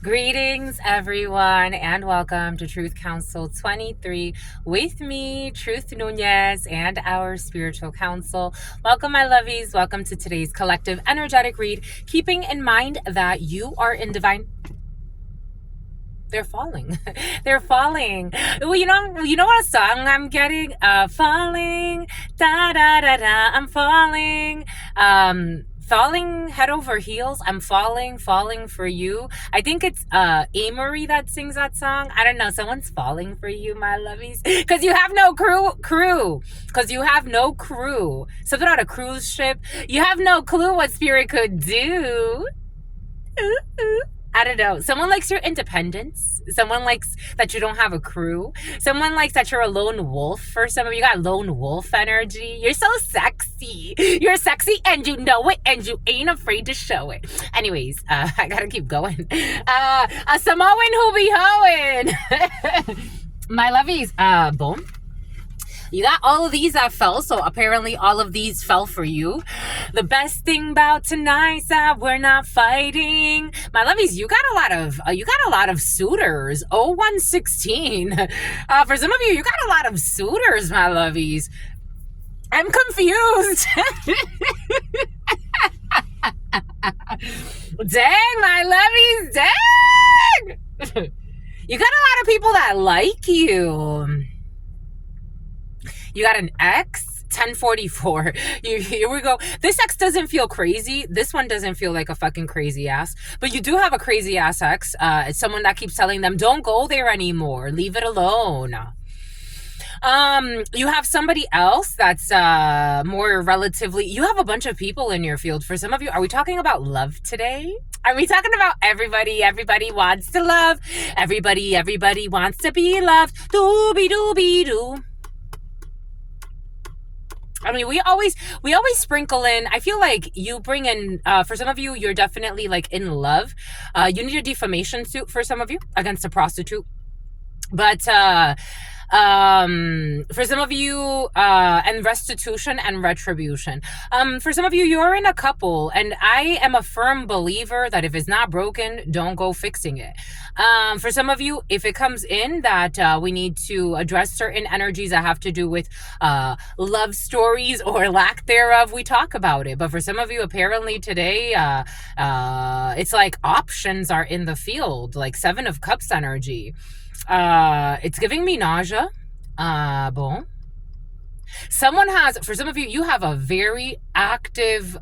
Greetings, everyone, and welcome to Truth Council 23 with me, Truth Nunez, and our spiritual council. Welcome, my lovies. Welcome to today's collective energetic read, keeping in mind that you are in divine. They're falling. They're falling. Well, you know what song I'm getting? Falling, da da da da. I'm falling. Falling head over heels. I'm falling for you. I think it's Amory that sings that song. I don't know. Someone's falling for you, my lovies, because you have no crew. Because you have no crew. Something on a cruise ship. You have no clue what spirit could do. I don't know. Someone likes your independence. Someone likes that you don't have a crew. Someone likes that you're a lone wolf. For some of you, got lone wolf energy. You're so sexy. You're sexy and you know it and you ain't afraid to show it. Anyways, I gotta keep going. A Samoan who be hoeing. My lovies, boom. You got all of these that fell, so apparently all of these fell for you. The best thing about tonight's that we're not fighting. My lovies, you got a lot of suitors. 0116. For some of you, you got a lot of suitors, my lovies. I'm confused. Dang, my lovies, dang. You got a lot of people that like you. You got an X, 1044. Here we go. This X doesn't feel crazy. This one doesn't feel like a fucking crazy ass. But you do have a crazy ass X. It's someone that keeps telling them, don't go there anymore. Leave it alone. You have somebody else that's more relatively, you have a bunch of people in your field. For some of you, are we talking about love today? Are we talking about everybody wants to love? Everybody wants to be loved. Doobie-doobie-doo. I mean, we always sprinkle in. I feel like you bring in, for some of you, you're definitely like in love. You need a defamation suit for some of you against a prostitute. But for some of you, and restitution and retribution. For some of you, you're in a couple, and I am a firm believer that if it's not broken, don't go fixing it. For some of you, if it comes in that we need to address certain energies that have to do with love stories or lack thereof, we talk about it. But for some of you, apparently today, it's like options are in the field, like 7 of Cups energy. It's giving me nausea. Bon. Someone has, for some of you, you have a very active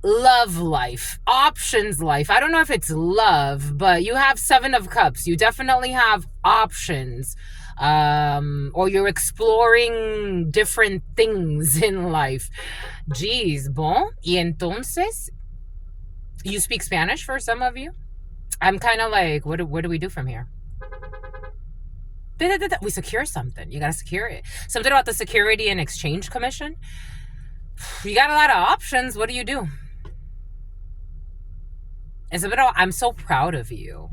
love life, options life. I don't know if it's love, but you have 7 of Cups. You definitely have options. Or you're exploring different things in life. Jeez, bon. Y entonces, you speak Spanish for some of you? I'm kind of like, what do we do from here? We secure something. You got to secure it. Something about the Security and Exchange Commission. You got a lot of options. What do you do? It's a bit of, I'm so proud of you.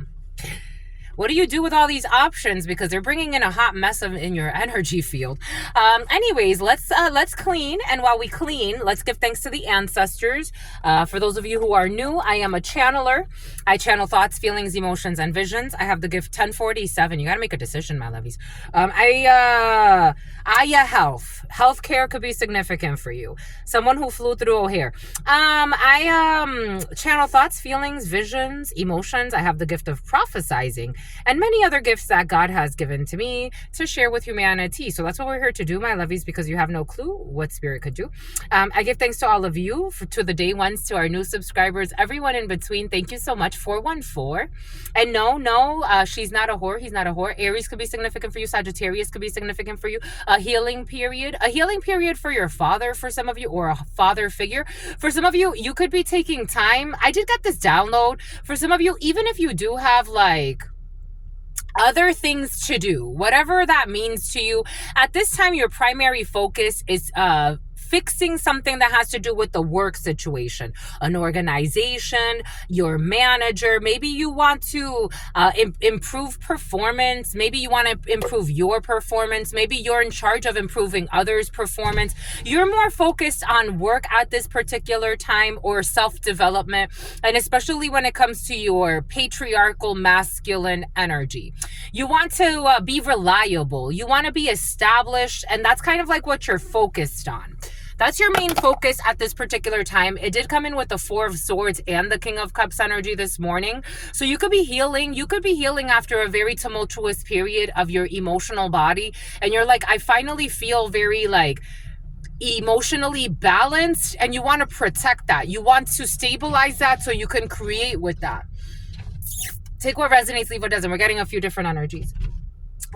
What do you do with all these options? Because they're bringing in a hot mess in your energy field. Anyways, let's clean. And while we clean, let's give thanks to the ancestors. For those of you who are new, I am a channeler. I channel thoughts, feelings, emotions, and visions. I have the gift 1047. You got to make a decision, my lovies. Healthcare could be significant for you. Someone who flew through O'Hare. I channel thoughts, feelings, visions, emotions. I have the gift of prophesizing. And many other gifts that God has given to me to share with humanity. So that's what we're here to do, my lovies, because you have no clue what spirit could do. I give thanks to all of you, to the day ones, to our new subscribers, everyone in between. Thank you so much. 414. And no, she's not a whore. He's not a whore. Aries could be significant for you. Sagittarius could be significant for you. A healing period for your father, for some of you, or a father figure. For some of you, you could be taking time. I did get this download. For some of you, even if you do have like other things to do, whatever that means to you, at this time your primary focus is fixing something that has to do with the work situation, an organization, your manager. Maybe you want to improve performance. Maybe you want to improve your performance. Maybe you're in charge of improving others' performance. You're more focused on work at this particular time, or self-development, and especially when it comes to your patriarchal masculine energy. You want to be reliable. You want to be established, and that's kind of like what you're focused on. That's your main focus at this particular time. It did come in with the Four of Swords and the King of Cups energy this morning. So you could be healing. You could be healing after a very tumultuous period of your emotional body. And you're like, I finally feel very like emotionally balanced, and you want to protect that. You want to stabilize that so you can create with that. Take what resonates, leave what doesn't. We're getting a few different energies.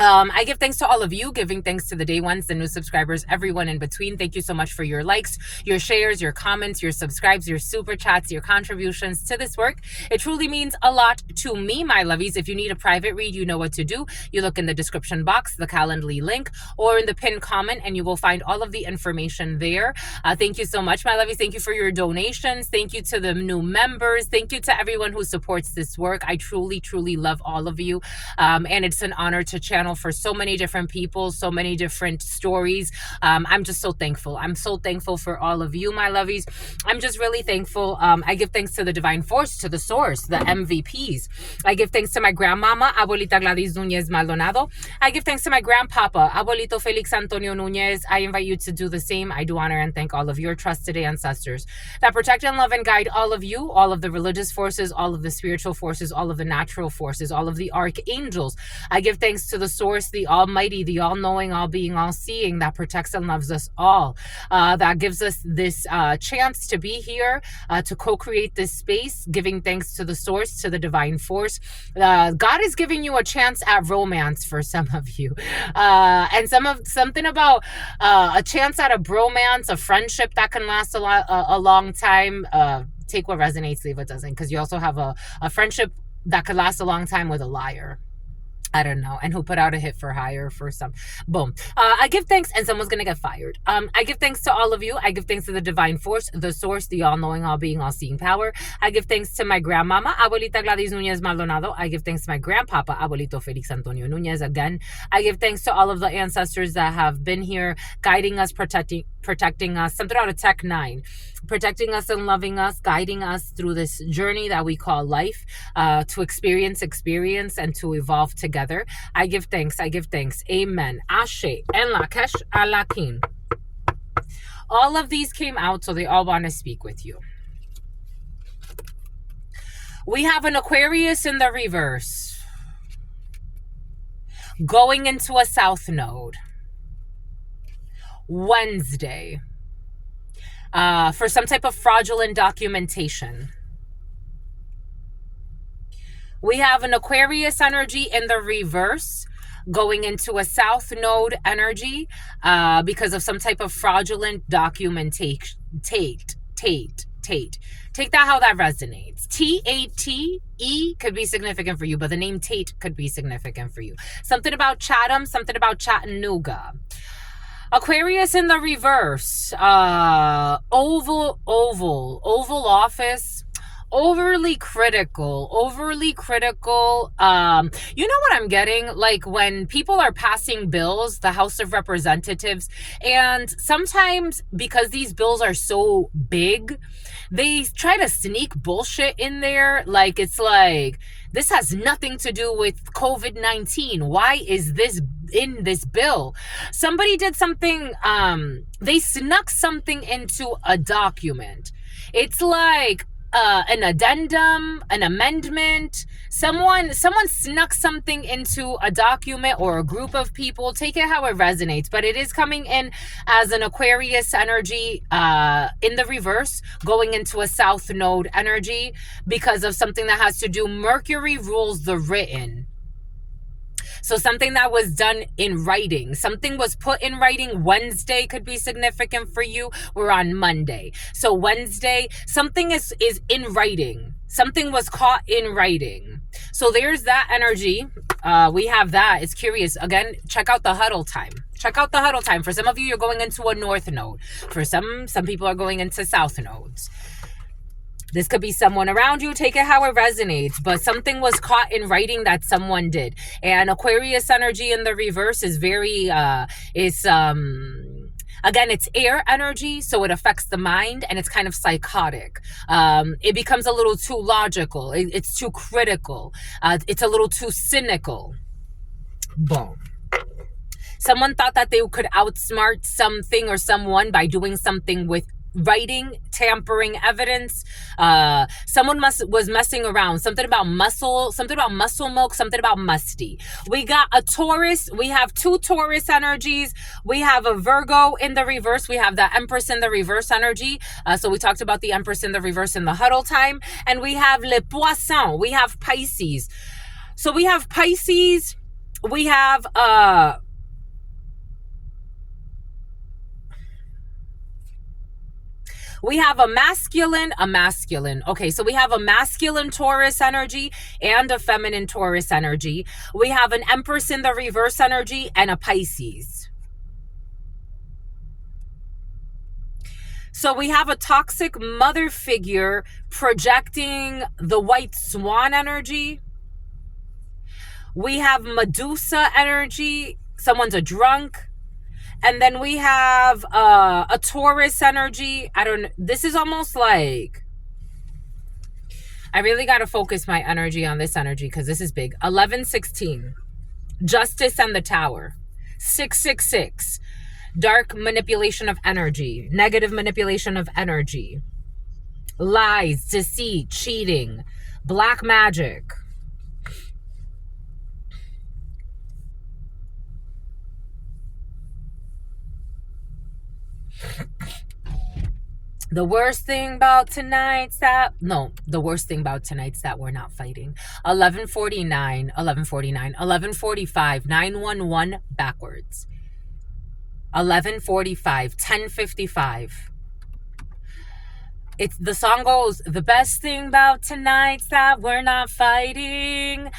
I give thanks to all of you, giving thanks to the day ones, the new subscribers, everyone in between. Thank you so much for your likes, your shares, your comments, your subscribes, your super chats, your contributions to this work. It truly means a lot to me, my lovies. If you need a private read, you know what to do. You look in the description box, the Calendly link, or in the pinned comment, and you will find all of the information there. Thank you so much, my lovies. Thank you for your donations. Thank you to the new members. Thank you to everyone who supports this work. I truly, truly love all of you. And it's an honor to channel for so many different people, so many different stories. I'm just so thankful. I'm so thankful for all of you, my lovies. I'm just really thankful. I give thanks to the divine force, to the source, the MVPs. I give thanks to my grandmama, Abuelita Gladys Nunez Maldonado. I give thanks to my grandpapa, Abuelito Felix Antonio Nunez. I invite you to do the same. I do honor and thank all of your trusted ancestors that protect and love and guide all of you, all of the religious forces, all of the spiritual forces, all of the natural forces, all of the archangels. I give thanks to the source, the almighty, the all-knowing, all-being, all-seeing, that protects and loves us all, that gives us this chance to be here, to co-create this space, giving thanks to the source, to the divine force. God is giving you a chance at romance for some of you, and something about a chance at a bromance, a friendship that can last a long time. Take what resonates, leave what doesn't, because you also have a friendship that could last a long time with a liar. I don't know. And who put out a hit for hire for some. Boom. I give thanks, and someone's going to get fired. I give thanks to all of you. I give thanks to the divine force, the source, the all-knowing, all-being, all-seeing power. I give thanks to my grandmama, Abuelita Gladys Nunez Maldonado. I give thanks to my grandpapa, Abuelito Felix Antonio Nunez again. I give thanks to all of the ancestors that have been here, guiding us, protecting us. Something out of Tech 9. Protecting us and loving us, guiding us through this journey that we call life, to experience, and to evolve together. I give thanks. I give thanks. Amen. Ashe. En Lakesh Alakin. All of these came out, so they all want to speak with you. We have an Aquarius in the reverse, going into a South Node. Wednesday. For some type of fraudulent documentation. We have an Aquarius energy in the reverse, going into a South Node energy, because of some type of fraudulent documentation. Take that how that resonates. T-A-T-E could be significant for you, but the name Tate could be significant for you. Something about Chatham, something about Chattanooga. Aquarius in the reverse, oval office, overly critical. You know what I'm getting? Like when people are passing bills, the House of Representatives, and sometimes because these bills are so big, they try to sneak bullshit in there. Like, it's like, this has nothing to do with COVID-19. Why is this in this bill? Somebody did something, they snuck something into a document. It's like an addendum, an amendment. Someone snuck something into a document or a group of people. Take it how it resonates, but it is coming in as an Aquarius energy in the reverse, going into a South Node energy because of something that has to do, Mercury rules the written. So something that was done in writing, something was put in writing. Wednesday could be significant for you. We're on Monday. So Wednesday, something is in writing. Something was caught in writing. So there's that energy. We have that. It's curious. Again, check out the huddle time. Check out the huddle time. For some of you, you're going into a north node. For some people are going into south nodes. This could be someone around you. Take it how it resonates. But something was caught in writing that someone did. And Aquarius energy in the reverse is very, again, it's air energy, so it affects the mind, and it's kind of psychotic. It becomes a little too logical. It's too critical. It's a little too cynical. Boom. Someone thought that they could outsmart something or someone by doing something with writing, tampering evidence. Someone was messing around. Something about muscle milk, something about musty. We got a Taurus. We have two Taurus energies. We have a Virgo in the reverse. We have the Empress in the reverse energy. So we talked about the Empress in the reverse in the huddle time. And we have Le Poisson. We have Pisces. So we have Pisces. We have we have a masculine. Okay, so we have a masculine Taurus energy and a feminine Taurus energy. We have an Empress in the reverse energy and a Pisces. So we have a toxic mother figure projecting the white swan energy. We have Medusa energy. Someone's a drunk. And then we have a Taurus energy. This is almost like, I really got to focus my energy on this energy because this is big. 1116, Justice and the Tower. 666, dark manipulation of energy, negative manipulation of energy, lies, deceit, cheating, black magic. The worst thing about tonight's that we're not fighting. 1149, 1145, 911 backwards. 1145, 1055. The song goes, the best thing about tonight's that we're not fighting.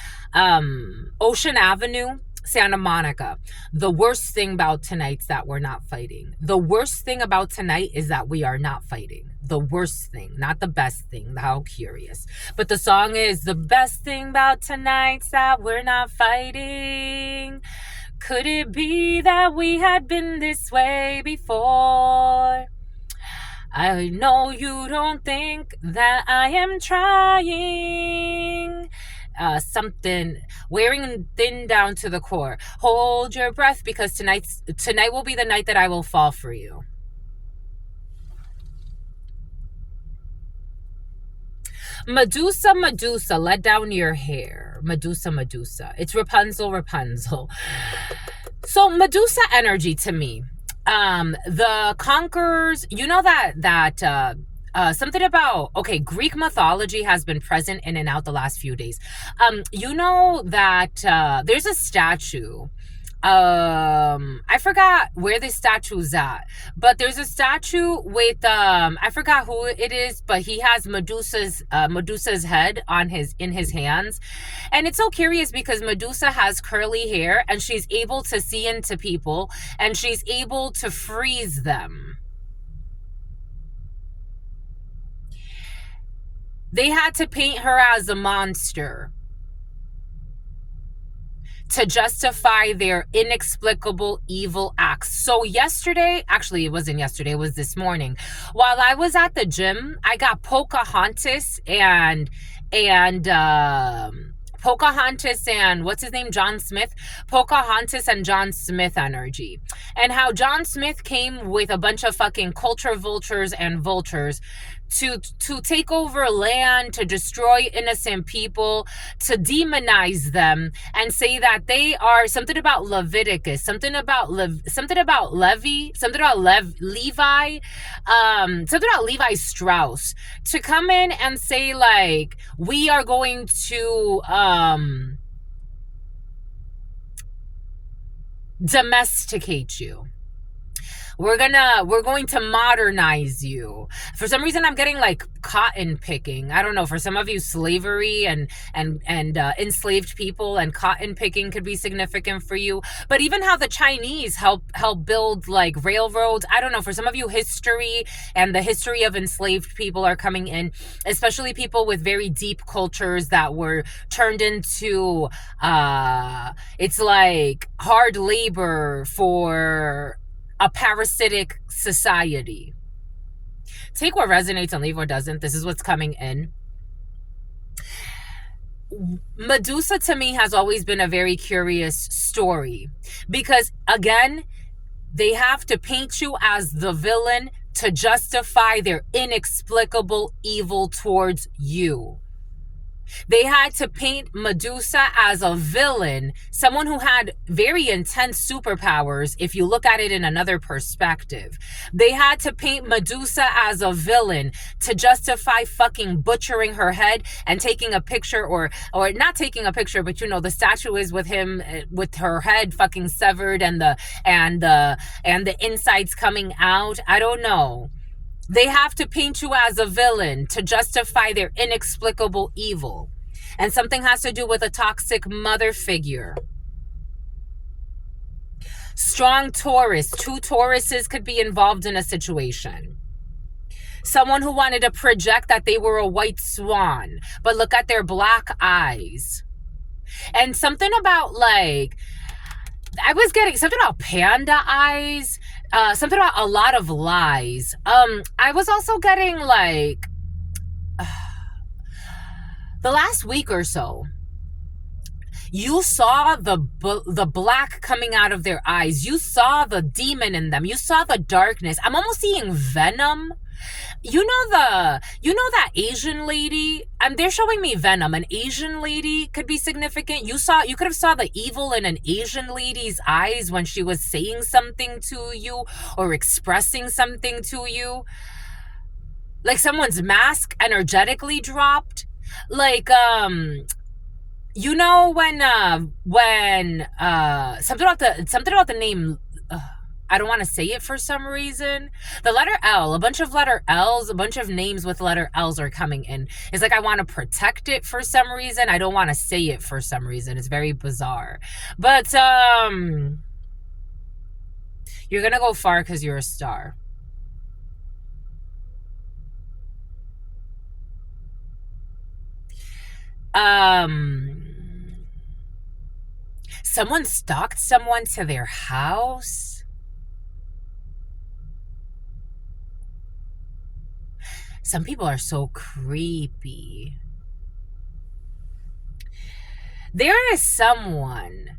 Ocean Avenue, Santa Monica. The worst thing about tonight's that we're not fighting. The worst thing about tonight is that we are not fighting. The worst thing, not the best thing. How curious. But the song is, the best thing about tonight's that we're not fighting. Could it be that we had been this way before? I know you don't think that I am trying. Something wearing thin down to the core. Hold your breath, because tonight will be the night that I will fall for you. Medusa, Medusa, let down your hair. Medusa, Medusa. It's Rapunzel, Rapunzel. So Medusa energy to me. The conquerors, you know that something about, okay, Greek mythology has been present in and out the last few days. You know that there's a statue. I forgot where this statue's at, but there's a statue with I forgot who it is, but he has Medusa's head in his hands. And it's so curious because Medusa has curly hair and she's able to see into people and she's able to freeze them. They had to paint her as a monster to justify their inexplicable evil acts. So yesterday, actually it wasn't yesterday, it was this morning, while I was at the gym, I got Pocahontas and what's his name, John Smith. Pocahontas and John Smith energy. And how John Smith came with a bunch of fucking culture vultures and vultures to take over land, to destroy innocent people, to demonize them and say that they are something about Leviticus, something about Levi, something about Levi Strauss, to come in and say like, we are going to domesticate you. We're going to modernize you. For some reason, I'm getting like cotton picking. I don't know. For some of you, slavery and enslaved people and cotton picking could be significant for you. But even how the Chinese help build like railroads. I don't know. For some of you, history and the history of enslaved people are coming in, especially people with very deep cultures that were turned into it's like hard labor for a parasitic society. Take what resonates and leave what doesn't. This is what's coming in. Medusa to me has always been a very curious story because, again, they have to paint you as the villain to justify their inexplicable evil towards you. They had to paint Medusa as a villain, someone who had very intense superpowers, if you look at it in another perspective. They had to paint Medusa as a villain to justify fucking butchering her head and taking a picture, or not taking a picture, but the statue is with him with her head fucking severed and the insides coming out. I don't know. They have to paint you as a villain to justify their inexplicable evil. And something has to do with a toxic mother figure. Strong Taurus. 2 Tauruses could be involved in a situation. Someone who wanted to project that they were a white swan, but look at their black eyes. And something about like, I was getting something about panda eyes, something about a lot of lies. I was also getting like the last week or so, you saw the black coming out of their eyes. You saw the demon in them. You saw the darkness. I'm almost seeing Venom. You know that Asian lady? They're showing me Venom. An Asian lady could be significant. You could have saw the evil in an Asian lady's eyes when she was saying something to you or expressing something to you. Like someone's mask energetically dropped. Like when something about the name. I don't want to say it for some reason. The letter L, a bunch of letter L's, a bunch of names with letter L's are coming in. It's like I want to protect it for some reason. I don't want to say it for some reason. It's very bizarre. But you're going to go far because you're a star. Someone stalked someone to their house. Some people are so creepy. There is someone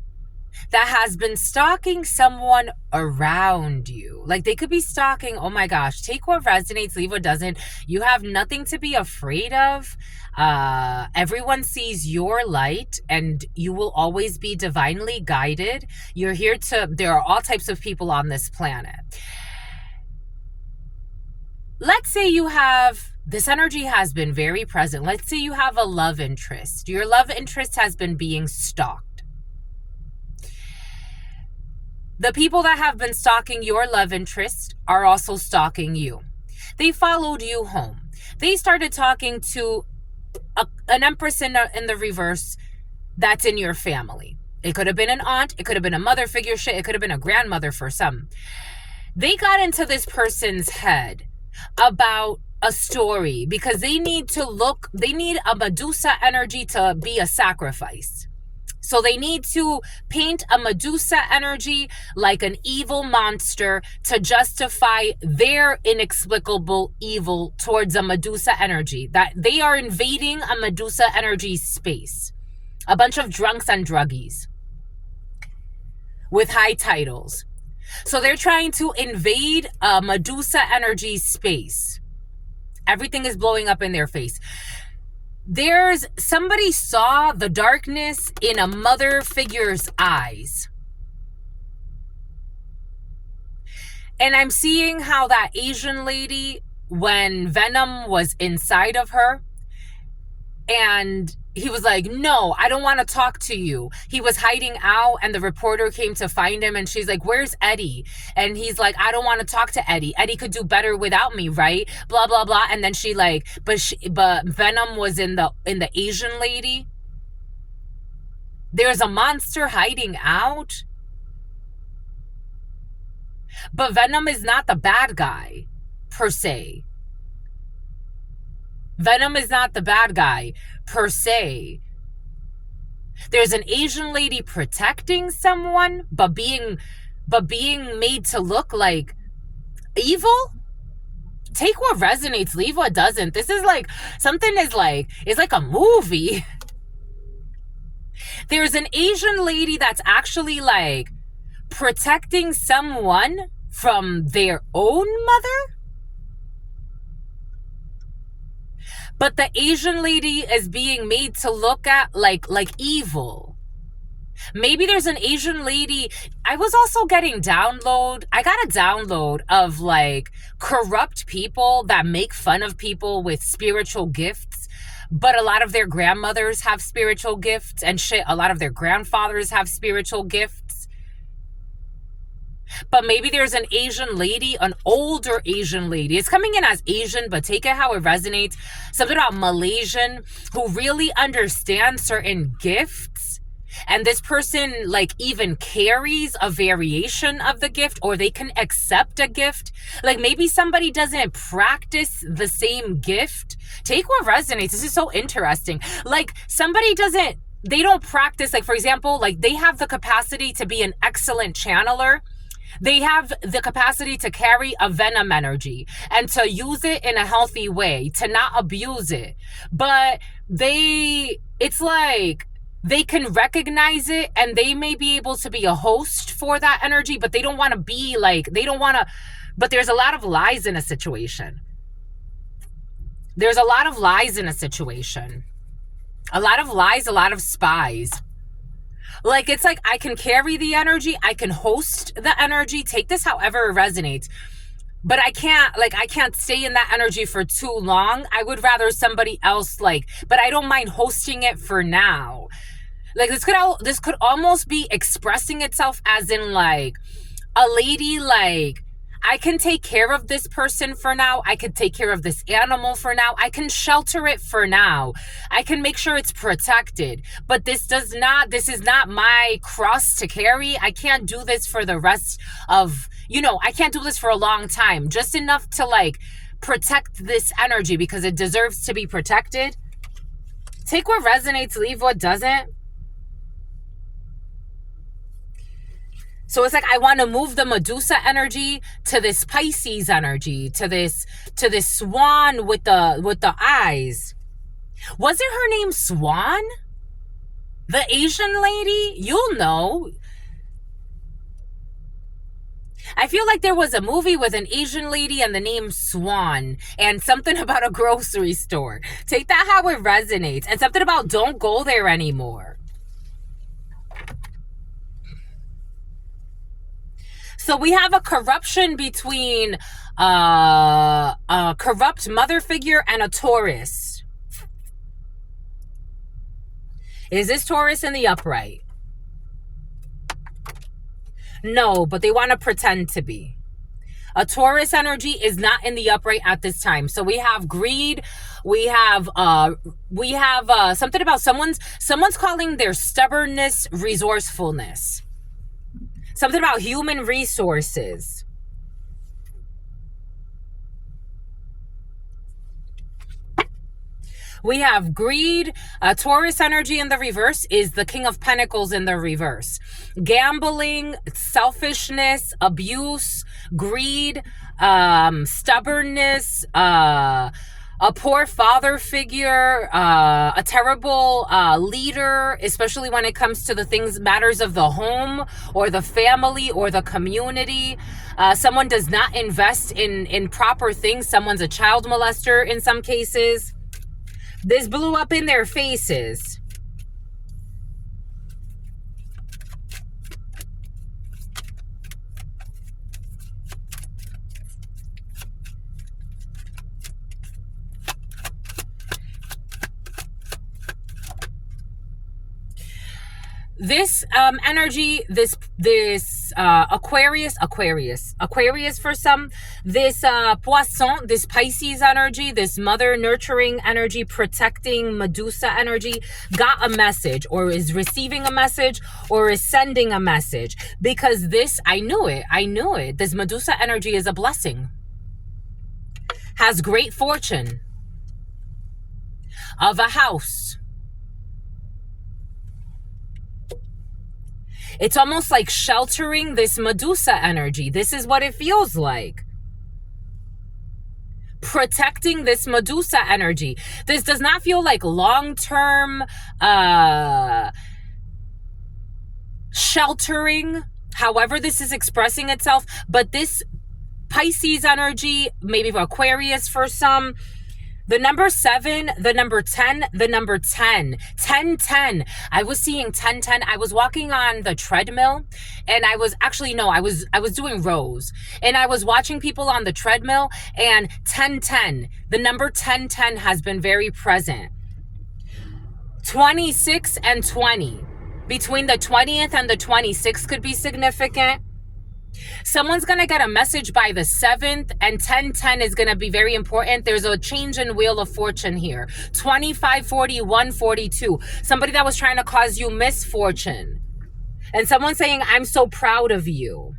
that has been stalking someone around you. Like they could be stalking, oh my gosh, take what resonates, leave what doesn't. You have nothing to be afraid of. Everyone sees your light and you will always be divinely guided. There are all types of people on this planet. Let's say this energy has been very present. Let's say you have a love interest. Your love interest has been being stalked. The people that have been stalking your love interest are also stalking you. They followed you home. They started talking to an empress in the reverse that's in your family. It could have been an aunt. It could have been a mother figure shit. It could have been a grandmother for some. They got into this person's head about a story because they need a Medusa energy to be a sacrifice. So they need to paint a Medusa energy like an evil monster to justify their inexplicable evil towards a Medusa energy. That they are invading a Medusa energy space. A bunch of drunks and druggies with high titles. So they're trying to invade a Medusa energy space. Everything is blowing up in their face. Somebody saw the darkness in a mother figure's eyes. And I'm seeing how that Asian lady, when Venom was inside of her, and he was like, no, I don't want to talk to you. He was hiding out and the reporter came to find him and she's like, where's Eddie? And he's like, I don't want to talk to Eddie. Eddie could do better without me, right? Blah, blah, blah. And then she like, but Venom was in the Asian lady. There's a monster hiding out. But Venom is not the bad guy, per se. Venom is not the bad guy, per se. There's an Asian lady protecting someone, but being made to look like evil. Take what resonates, leave what doesn't. This is like, something is like, it's like a movie. There's an Asian lady that's actually like protecting someone from their own mother. But the Asian lady is being made to look at like evil. Maybe there's an Asian lady. I was also getting I got a download of like corrupt people that make fun of people with spiritual gifts. But a lot of their grandmothers have spiritual gifts and shit. A lot of their grandfathers have spiritual gifts. But maybe there's an Asian lady, an older Asian lady. It's coming in as Asian, but take it how it resonates. Something about Malaysian who really understands certain gifts. And this person like even carries a variation of the gift, or they can accept a gift. Like maybe somebody doesn't practice the same gift. Take what resonates. This is so interesting. Like they don't practice, like for example, like they have the capacity to be an excellent channeler. They have the capacity to carry a venom energy and to use it in a healthy way, to not abuse it. But it's like they can recognize it and they may be able to be a host for that energy, but they don't want to be like, but there's a lot of lies in a situation. There's a lot of lies in a situation. A lot of lies, a lot of spies. Like, it's like I can carry the energy. I can host the energy. Take this however it resonates. But I can't stay in that energy for too long. I would rather somebody else but I don't mind hosting it for now. Like this could almost be expressing itself as in like a lady, like, I can take care of this person for now. I can take care of this animal for now. I can shelter it for now. I can make sure it's protected. But this is not my cross to carry. I can't do this for the rest of, I can't do this for a long time. Just enough to like protect this energy because it deserves to be protected. Take what resonates, leave what doesn't. So it's like I want to move the Medusa energy to this Pisces energy, to this swan with the eyes. Was it her name Swan? The Asian lady? You'll know. I feel like there was a movie with an Asian lady and the name Swan and something about a grocery store. Take that how it resonates. And something about don't go there anymore. So we have a corruption between a corrupt mother figure and a Taurus. Is this Taurus in the upright? No, but they want to pretend to be. A Taurus energy is not in the upright at this time. So we have greed. We have something about someone's calling their stubbornness resourcefulness. Something about human resources. We have greed. Taurus energy in the reverse is the King of Pentacles in the reverse. Gambling, selfishness, abuse, greed, stubbornness, a poor father figure, a terrible leader, especially when it comes to the matters of the home or the family or the community. Someone does not invest in proper things. Someone's a child molester in some cases. This blew up in their faces. This energy, this Aquarius for some, this Poisson, this Pisces energy, this mother nurturing energy, protecting Medusa energy, got a message, or is receiving a message, or is sending a message, because this, I knew it, this Medusa energy is a blessing, has great fortune, of a house. It's almost like sheltering this Medusa energy. This is what it feels like. Protecting this Medusa energy. This does not feel like long-term sheltering, however this is expressing itself, but this Pisces energy, maybe Aquarius for some, the number 7, the number 10, the number 10, 10, 10. I was seeing 10, 10. I was walking on the treadmill, and I was actually, no, I was doing rows, and I was watching people on the treadmill, and 10, 10, the number 10, 10 has been very present. 26 and 20, between the 20th and the 26th could be significant. Someone's going to get a message by the 7th, and 1010 is going to be very important. There's a change in Wheel of Fortune here. 25, 41, 42. Somebody that was trying to cause you misfortune. And someone saying, I'm so proud of you.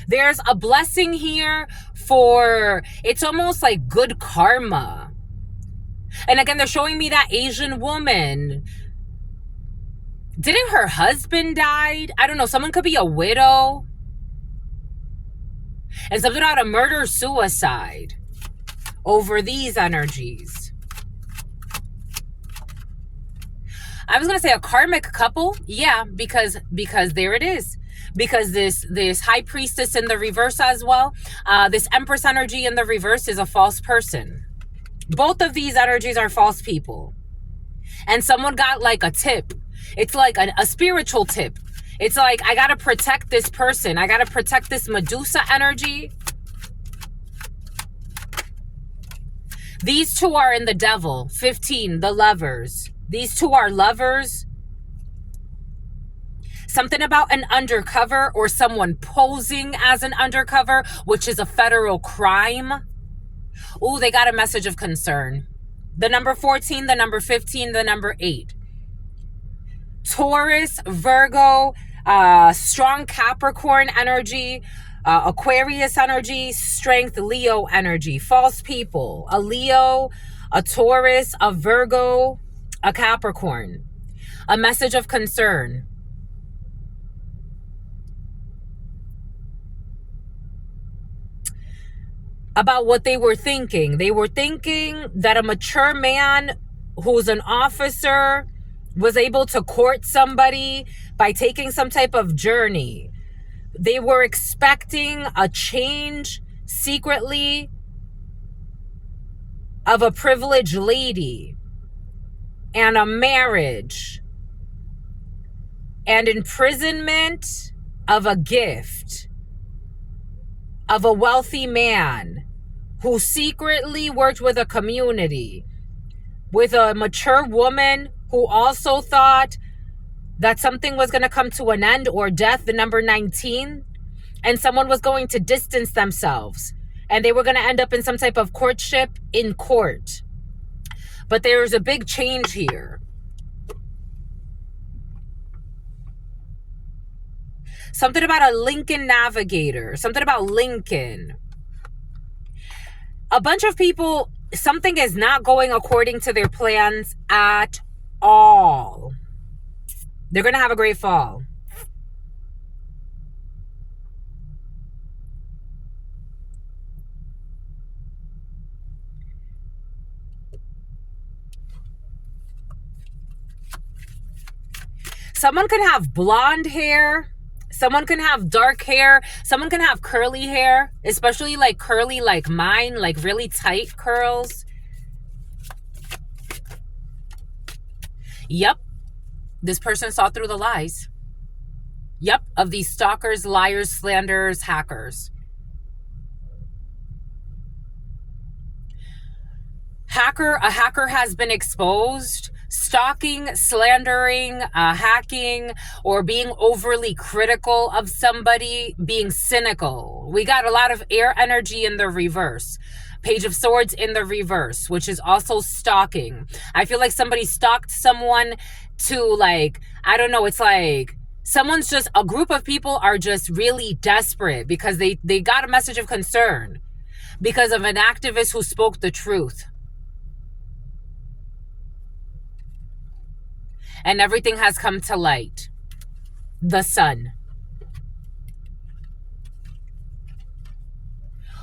There's a blessing here for, it's almost like good karma. And again, they're showing me that Asian woman. Didn't her husband died? I don't know. Someone could be a widow. And something about a murder-suicide over these energies. I was going to say a karmic couple. Yeah, because there it is. Because this high priestess in the reverse as well. This empress energy in the reverse is a false person. Both of these energies are false people. And someone got like a tip. It's like a spiritual tip. It's like, I got to protect this person. I got to protect this Medusa energy. These two are in the devil. 15, the lovers. These two are lovers. Something about an undercover or someone posing as an undercover, which is a federal crime. Ooh, they got a message of concern. The number 14, the number 15, the number 8. Taurus, Virgo, strong Capricorn energy, Aquarius energy, strength, Leo energy, false people, a Leo, a Taurus, a Virgo, a Capricorn, a message of concern. About what they were thinking. They were thinking that a mature man who's an officer was able to court somebody by taking some type of journey. They were expecting a change secretly of a privileged lady and a marriage and imprisonment of a gift of a wealthy man who secretly worked with a community, with a mature woman who also thought that something was going to come to an end, or death, the number 19, and someone was going to distance themselves, and they were going to end up in some type of courtship in court. But there's a big change here. Something about a Lincoln Navigator, something about Lincoln. A bunch of people, something is not going according to their plans at all. They're going to have a great fall. Someone can have blonde hair. Someone can have dark hair. Someone can have curly hair, especially like curly like mine, like really tight curls. Yep. This person saw through the lies. Yep. Of these stalkers, liars, slanderers, hackers. A hacker has been exposed. Stalking, slandering, hacking, or being overly critical of somebody, being cynical. We got a lot of air energy in the reverse. Page of Swords in the reverse, which is also stalking. I feel like somebody stalked someone to, like, I don't know, it's like someone's just, a group of people are just really desperate because they got a message of concern because of an activist who spoke the truth. And everything has come to light. The sun.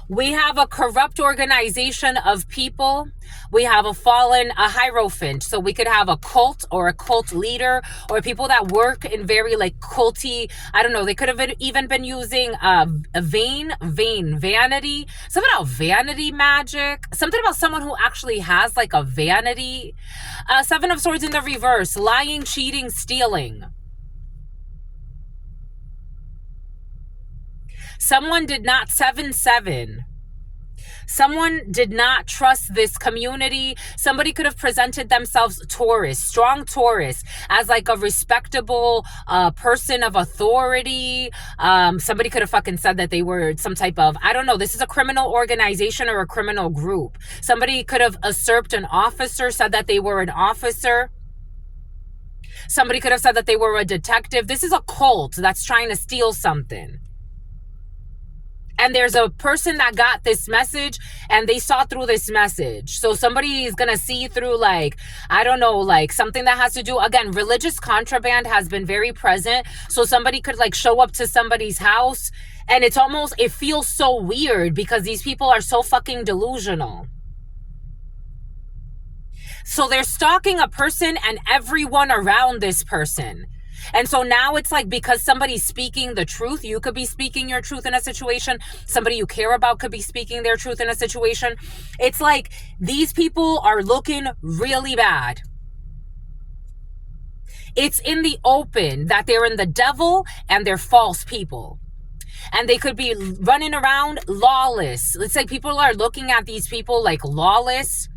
We have a corrupt organization of people. We have a hierophant. So we could have a cult or a cult leader or people that work in very like culty, I don't know, they could have even been using a vanity, something about vanity magic, something about someone who actually has like a vanity. Seven of Swords in the reverse, lying, cheating, stealing. Someone did not 7-7. Someone did not trust this community. Somebody could have presented themselves strong Taurus, as like a respectable person of authority. Somebody could have fucking said that they were some type of, I don't know, this is a criminal organization or a criminal group. Somebody could have usurped an officer, said that they were an officer. Somebody could have said that they were a detective. This is a cult that's trying to steal something. And there's a person that got this message and they saw through this message. So somebody is going to see through, like, I don't know, like something that has to do, again, religious contraband has been very present. So somebody could like show up to somebody's house and it feels so weird because these people are so fucking delusional. So they're stalking a person and everyone around this person. And so now it's like, because somebody's speaking the truth, you could be speaking your truth in a situation. Somebody you care about could be speaking their truth in a situation. It's like these people are looking really bad. It's in the open that they're in the devil and they're false people. And they could be running around lawless. It's like people are looking at these people like lawless.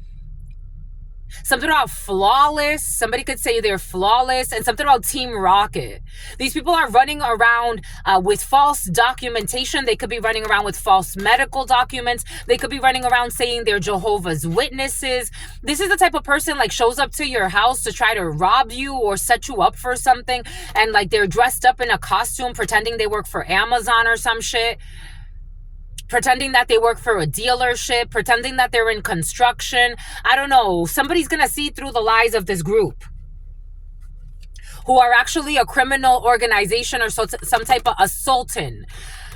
Something about flawless. Somebody could say they're flawless. And something about Team Rocket. These people are running around with false documentation. They could be running around with false medical documents. They could be running around saying they're Jehovah's Witnesses. This is the type of person like shows up to your house to try to rob you or set you up for something. And like they're dressed up in a costume pretending they work for Amazon or some shit. Pretending that they work for a dealership, pretending that they're in construction. I don't know. Somebody's going to see through the lies of this group who are actually a criminal organization or some type of assaultant.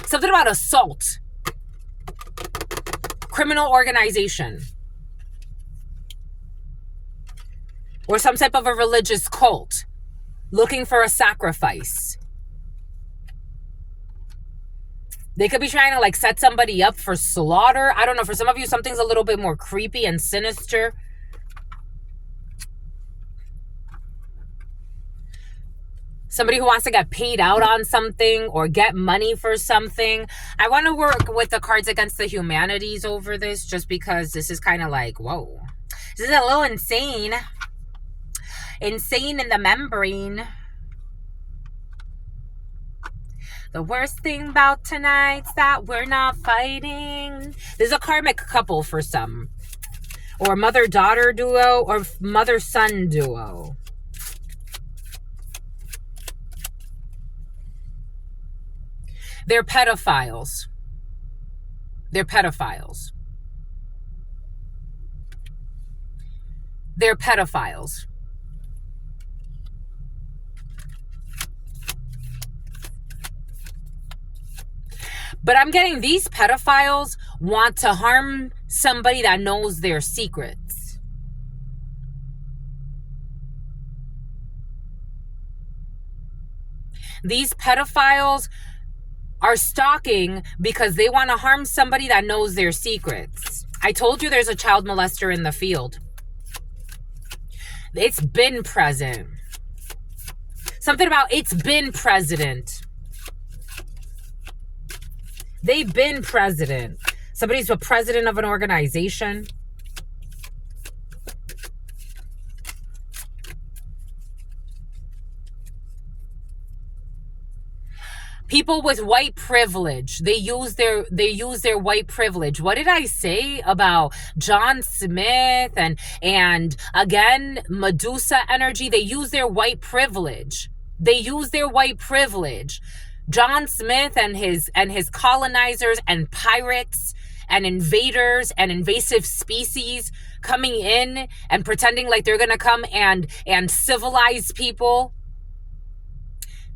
Something about assault. Criminal organization. Or some type of a religious cult looking for a sacrifice. They could be trying to like set somebody up for slaughter. I don't know. For some of you, something's a little bit more creepy and sinister. Somebody who wants to get paid out on something or get money for something. I want to work with the cards against the humanities over this just because this is kind of like, whoa. This is a little insane. Insane in the membrane. The worst thing about tonight's that we're not fighting. There's a karmic couple for some. Or mother-daughter duo or mother-son duo. They're pedophiles. They're pedophiles. They're pedophiles. But I'm getting these pedophiles want to harm somebody that knows their secrets. These pedophiles are stalking because they want to harm somebody that knows their secrets. I told you there's a child molester in the field. It's been present. Something about it's been president. They've been president. Somebody's a president of an organization. People with white privilege, they use their white privilege. What did I say about John Smith and again Medusa energy? They use their white privilege. They use their white privilege. John Smith and his colonizers and pirates and invaders and invasive species coming in and pretending like they're going to come and civilize people.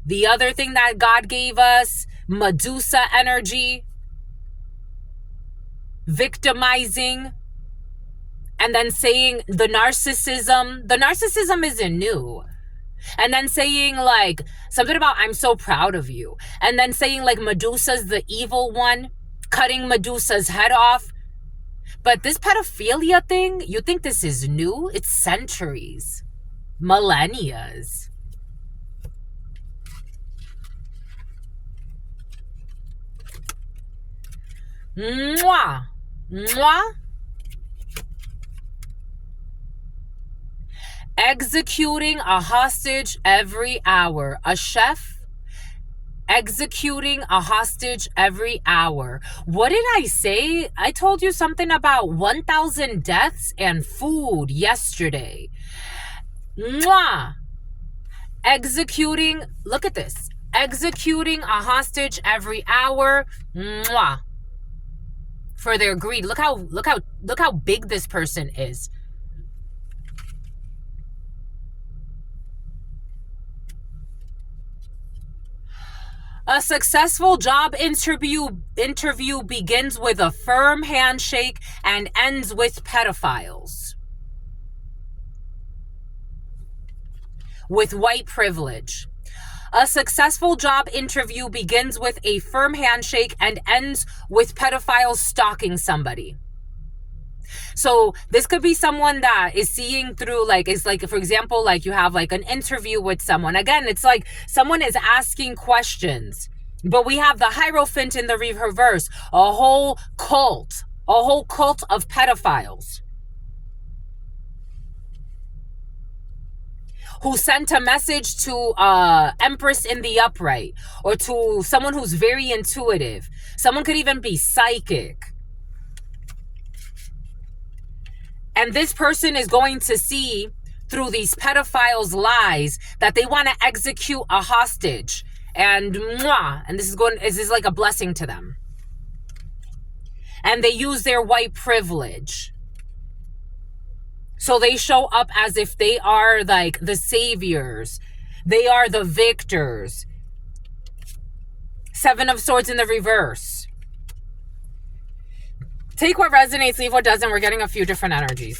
The other thing that God gave us, Medusa energy, victimizing, and then saying the narcissism isn't new. And then saying like something about I'm so proud of you. And then saying like Medusa's the evil one, cutting Medusa's head off. But this pedophilia thing, you think this is new? It's centuries, millennias. Mwah. Mwah. Executing a hostage every hour. A chef executing a hostage every hour. What did I say? I told you something about 1,000 deaths and food yesterday. Mwah. Executing, look at this. Executing a hostage every hour. Mwah. For their greed. Look how big this person is. A successful job interview begins with a firm handshake and ends with pedophiles. With white privilege. A successful job interview begins with a firm handshake and ends with pedophiles stalking somebody. So this could be someone that is seeing through, like, it's like, for example, like you have like an interview with someone. Again, it's like someone is asking questions, but we have the Hierophant in the reverse, a whole cult of pedophiles who sent a message to Empress in the Upright, or to someone who's very intuitive. Someone could even be psychic. And this person is going to see through these pedophiles' lies that they want to execute a hostage. And this is like a blessing to them. And they use their white privilege. So they show up as if they are like the saviors. They are the victors. Seven of Swords in the reverse. Take what resonates, leave what doesn't. We're getting a few different energies.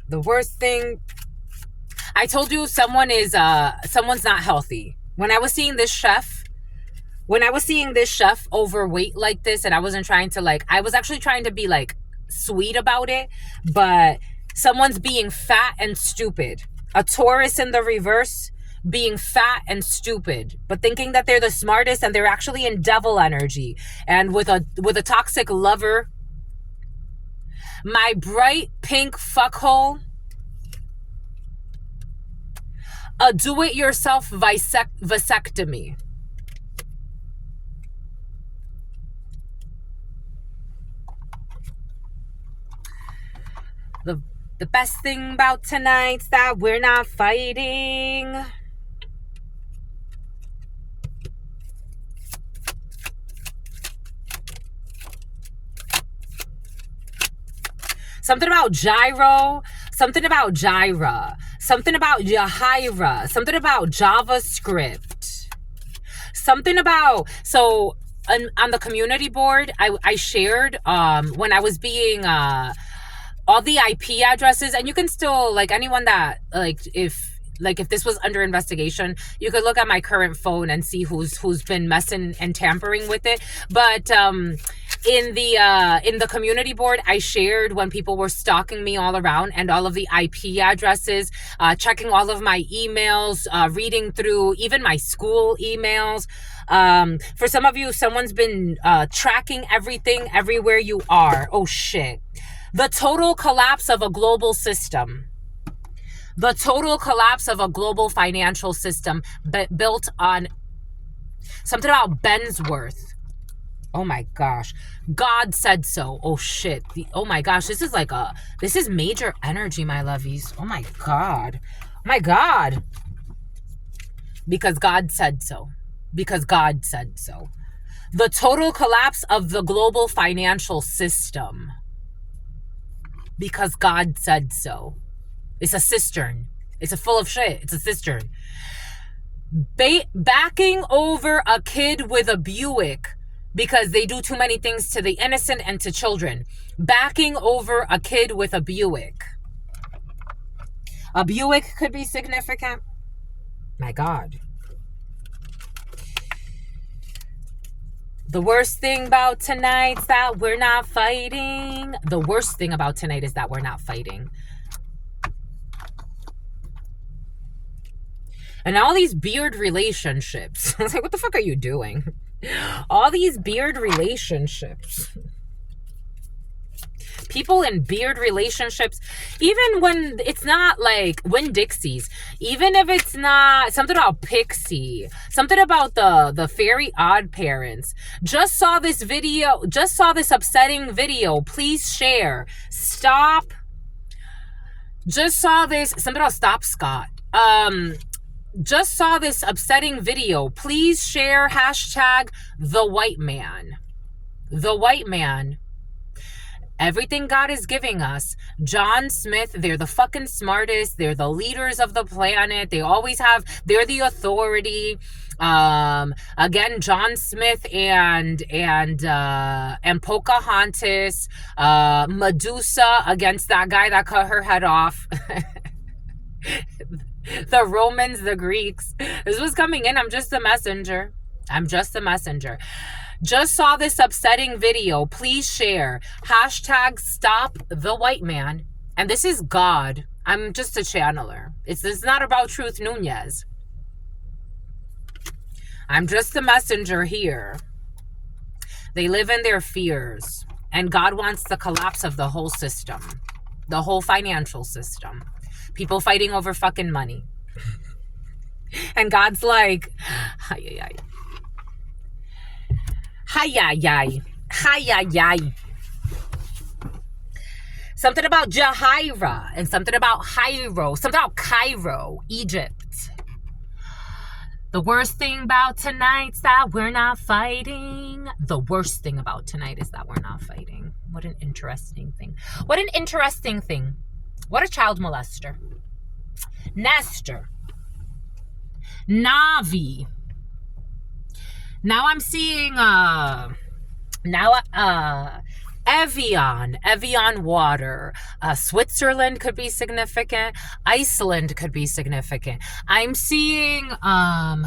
The worst thing, I told you someone's not healthy. When I was seeing this chef overweight like this, and I wasn't trying to like, I was actually trying to be like sweet about it, but someone's being fat and stupid. A Taurus in the reverse, being fat and stupid, but thinking that they're the smartest, and they're actually in devil energy. And with a toxic lover. My bright pink fuckhole. A do-it-yourself vasectomy. The best thing about tonight's that we're not fighting. Something about gyro, something about Gyra, something about Yahira, something about JavaScript, something about, so on the community board, I shared when I was being all the IP addresses, and you can still, like, anyone that, if this was under investigation, you could look at my current phone and see who's been messing and tampering with it. But in the community board, I shared when people were stalking me all around, and all of the IP addresses, checking all of my emails, reading through even my school emails. For some of you, someone's been tracking everything everywhere you are. Oh shit. The total collapse of a global system. The total collapse of a global financial system built on Something about Bensworth. Oh my gosh. God said so. Oh shit. Oh my gosh. This is major energy, my lovies. Oh my God. Oh my God. Because God said so. Because God said so. The total collapse of the global financial system. Because God said so. It's a cistern. It's a full of shit. It's a cistern. Backing over a kid with a Buick because they do too many things to the innocent and to children. Backing over a kid with a Buick. A Buick could be significant. My God. The worst thing about tonight's that we're not fighting. The worst thing about tonight is that we're not fighting. And all these beard relationships. I was like, what the fuck are you doing? All these beard relationships. People in beard relationships, even when it's not like Winn-Dixie's, even if it's not something about Pixie, something about the Fairy Odd Parents. Just saw this upsetting video. Please share. Stop. Just saw this, something about Stop Scott. Just saw this upsetting video. Please share hashtag the white man. The white man. Everything God is giving us. John Smith, they're the fucking smartest. They're the leaders of the planet. They're the authority. Again, John Smith and Pocahontas, Medusa against that guy that cut her head off. The Romans, the Greeks. This was coming in. I'm just a messenger. I'm just a messenger. Just saw this upsetting video. Please share. Hashtag stop the white man. And this is God. I'm just a channeler. It's not about Truth Nunez. I'm just a messenger here. They live in their fears. And God wants the collapse of the whole system. The whole financial system. People fighting over fucking money. And God's like, hi-yi-yi. Hi-yi-yi. Hi-yi-yi. Something about Jahira and something about Hyro. Something about Cairo, Egypt. The worst thing about tonight's that we're not fighting. The worst thing about tonight is that we're not fighting. What an interesting thing. What an interesting thing. What a child molester. Nestor. Navi. Now I'm seeing Evian water. Switzerland could be significant. Iceland could be significant. I'm seeing I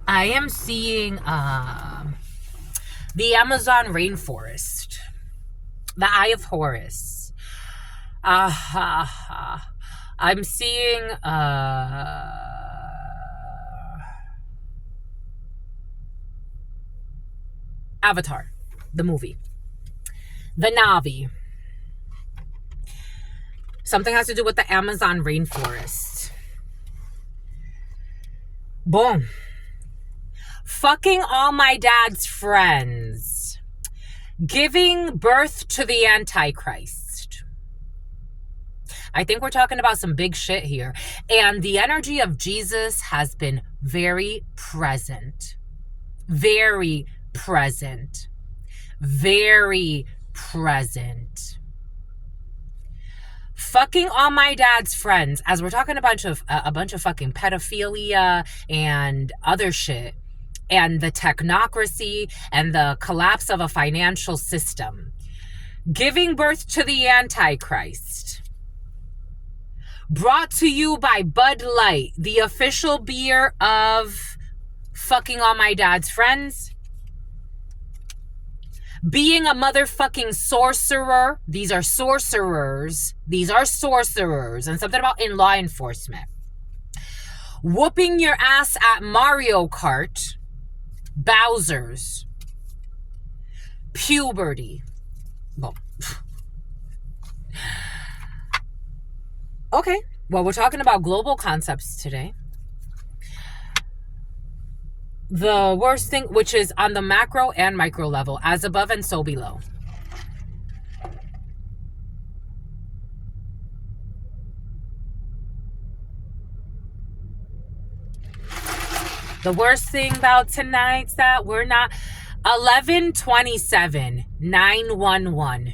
am seeing the Amazon rainforest. The Eye of Horus. I'm seeing Avatar, the movie. The Navi. Something has to do with the Amazon rainforest. Boom. Fucking all my dad's friends. Giving birth to the Antichrist. I think we're talking about some big shit here. And the energy of Jesus has been very present. Very present. Very present. Fucking all my dad's friends, as we're talking a bunch of fucking pedophilia and other shit, and the technocracy and the collapse of a financial system. Giving birth to the Antichrist. Brought to you by Bud Light, the official beer of fucking all my dad's friends. Being a motherfucking sorcerer. These are sorcerers. These are sorcerers. And something about in law enforcement. Whooping your ass at Mario Kart. Bowser's. Puberty. Well, okay. Well, we're talking about global concepts today. the worst thing, which is on the macro and micro level, as above and so below. The worst thing about tonight's that we're not 1127 911.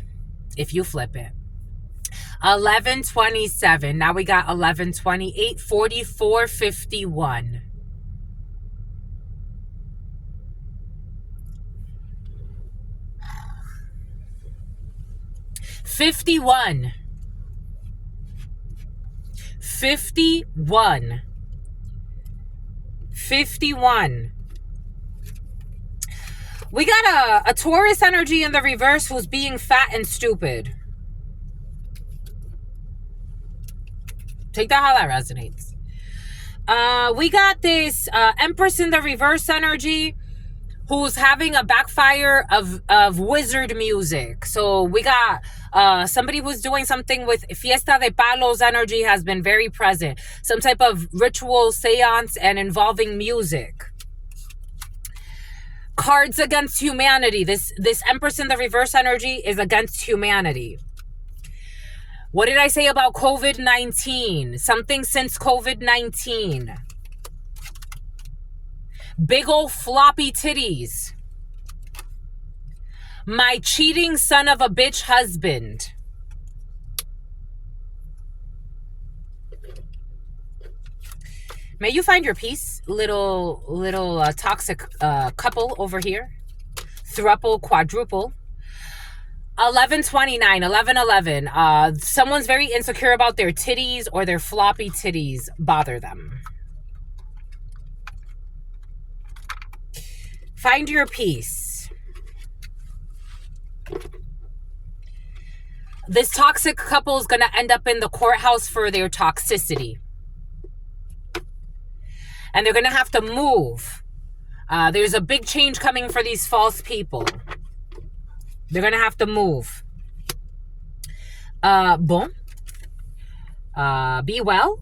If you flip it, 1127. Now we got 1128 4451. 51. 51. 51. We got a Taurus energy in the reverse who's being fat and stupid. Take that how that resonates. We got this Empress in the reverse energy who's having a backfire of wizard music. So we got somebody who's doing something with Fiesta de Palos energy has been very present. Some type of ritual seance and involving music. Cards against humanity. This Empress in the reverse energy is against humanity. What did I say about COVID-19? Something since COVID-19. Big old floppy titties. My cheating son of a bitch husband. May you find your peace, little toxic couple over here. Thruple, quadruple. 1129, 1111. Someone's very insecure about their titties or their floppy titties bother them. Find your peace. This toxic couple is going to end up in the courthouse for their toxicity. And they're going to have to move. There's a big change coming for these false people. They're going to have to move. Bon. Be well.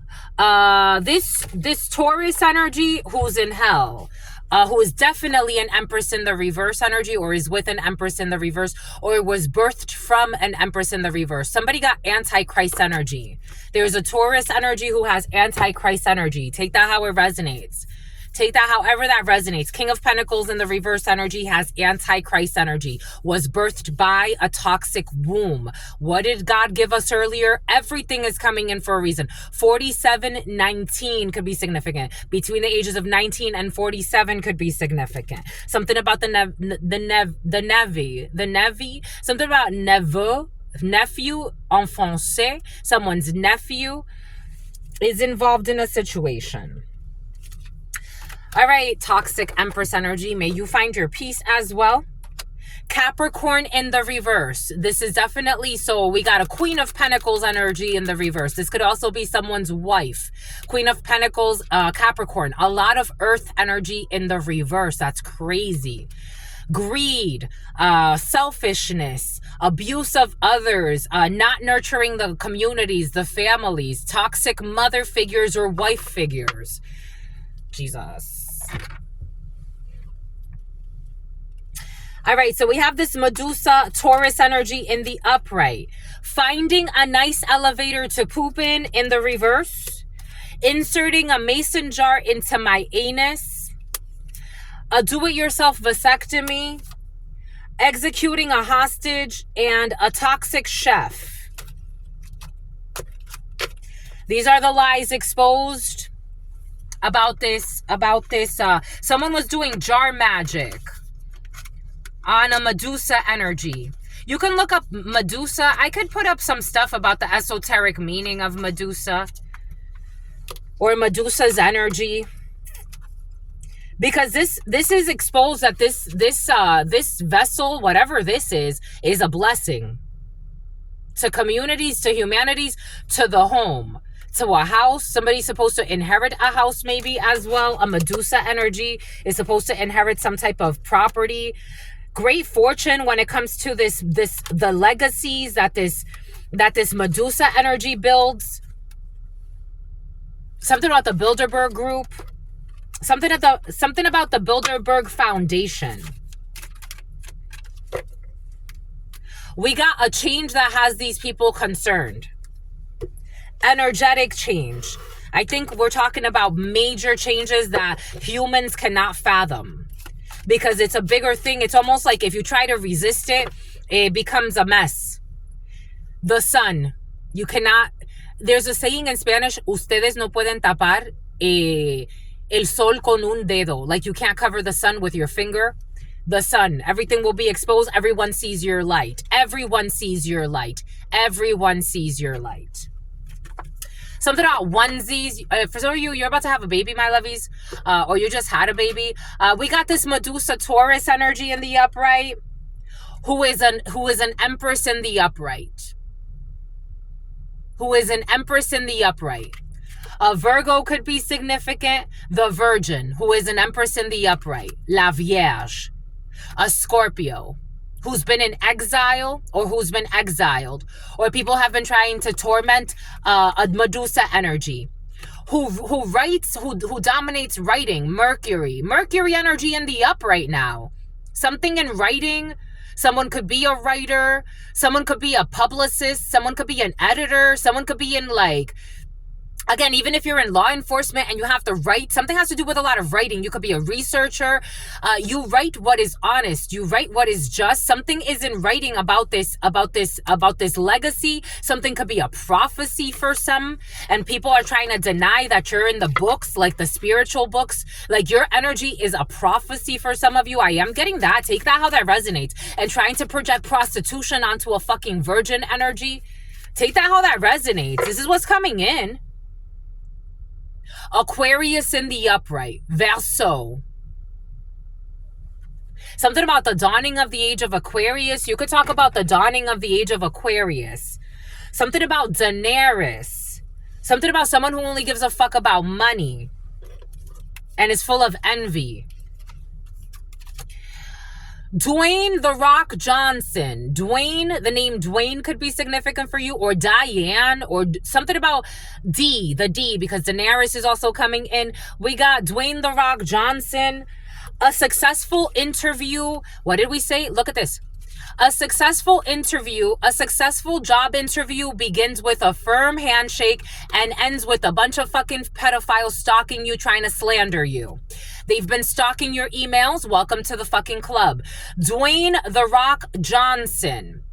This Taurus energy who's in hell. Who is definitely an Empress in the reverse energy, or is with an Empress in the reverse, or was birthed from an Empress in the reverse. Somebody got Antichrist energy. There's a Taurus energy who has Antichrist energy. Take that how it resonates. Take that however that resonates. King of Pentacles in the reverse energy has Antichrist energy. Was birthed by a toxic womb. What did God give us earlier? Everything is coming in for a reason. 47-19 could be significant. Between the ages of 19 and 47 could be significant. Something about the Nevi. Something about nephew en français. Someone's nephew is involved in a situation. All right, toxic Empress energy. May you find your peace as well. Capricorn in the reverse. This is definitely, so we got a Queen of Pentacles energy in the reverse. This could also be someone's wife. Queen of Pentacles, Capricorn. A lot of earth energy in the reverse. That's crazy. Greed, selfishness, abuse of others, not nurturing the communities, the families, toxic mother figures or wife figures. Jesus. All right, so we have this Medusa Taurus energy in the upright. Finding a nice elevator to poop in the reverse. Inserting a mason jar into my anus. A do-it-yourself vasectomy. Executing a hostage. And a toxic chef. These are the lies exposed about this. Someone was doing jar magic on a Medusa energy. You can look up Medusa. I could put up some stuff about the esoteric meaning of Medusa or Medusa's energy, because this is exposed that this vessel, whatever this is a blessing to communities, to humanities, to the home, to a house. Somebody's supposed to inherit a house maybe as well. A Medusa energy is supposed to inherit some type of property. Great fortune when it comes to the legacies that this Medusa energy builds. Something about the Bilderberg group. Something about the Bilderberg Foundation. We got a change that has these people concerned. Energetic change. I think we're talking about major changes that humans cannot fathom. Because it's a bigger thing. It's almost like if you try to resist it, it becomes a mess. The sun. You cannot... There's a saying in Spanish, ustedes no pueden tapar el sol con un dedo. Like you can't cover the sun with your finger. The sun. Everything will be exposed. Everyone sees your light. Everyone sees your light. Everyone sees your light. Something about onesies. For some of you, you're about to have a baby, my lovies. Or you just had a baby. We got this Medusa Taurus energy in the upright. Who is an empress in the upright. Who is an empress in the upright. A Virgo could be significant. The Virgin, who is an empress in the upright. La Vierge. A Scorpio, who's been in exile or who's been exiled. Or people have been trying to torment a Medusa energy. Who writes, who dominates writing. Mercury energy in the upright now. Something in writing. Someone could be a writer. Someone could be a publicist. Someone could be an editor. Someone could be in like... Again, even if you're in law enforcement and you have to write, something has to do with a lot of writing. You could be a researcher. You write what is honest. You write what is just. Something is in writing about this legacy. Something could be a prophecy for some. And people are trying to deny that you're in the books, like the spiritual books. Like your energy is a prophecy for some of you. I am getting that. Take that how that resonates. And trying to project prostitution onto a fucking virgin energy. Take that how that resonates. This is what's coming in. Aquarius in the upright. Verseau. Something about the dawning of the age of Aquarius. You could talk about the dawning of the age of Aquarius. Something about Daenerys. Something about someone who only gives a fuck about money and is full of envy. Dwayne The Rock Johnson. Dwayne, the name Dwayne could be significant for you, or Diane, or something about D, the D, because Daenerys is also coming in. We got Dwayne The Rock Johnson. A successful interview. What did we say? Look at this. A successful job interview begins with a firm handshake and ends with a bunch of fucking pedophiles stalking you, trying to slander you. They've been stalking your emails. Welcome to the fucking club. Dwayne The Rock Johnson.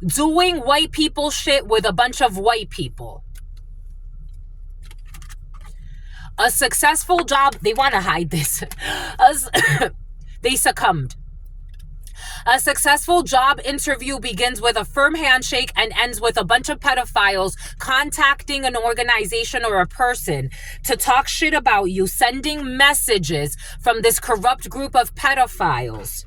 Doing white people shit with a bunch of white people. A successful job. They want to hide this. They succumbed. A successful job interview begins with a firm handshake and ends with a bunch of pedophiles contacting an organization or a person to talk shit about you, sending messages from this corrupt group of pedophiles.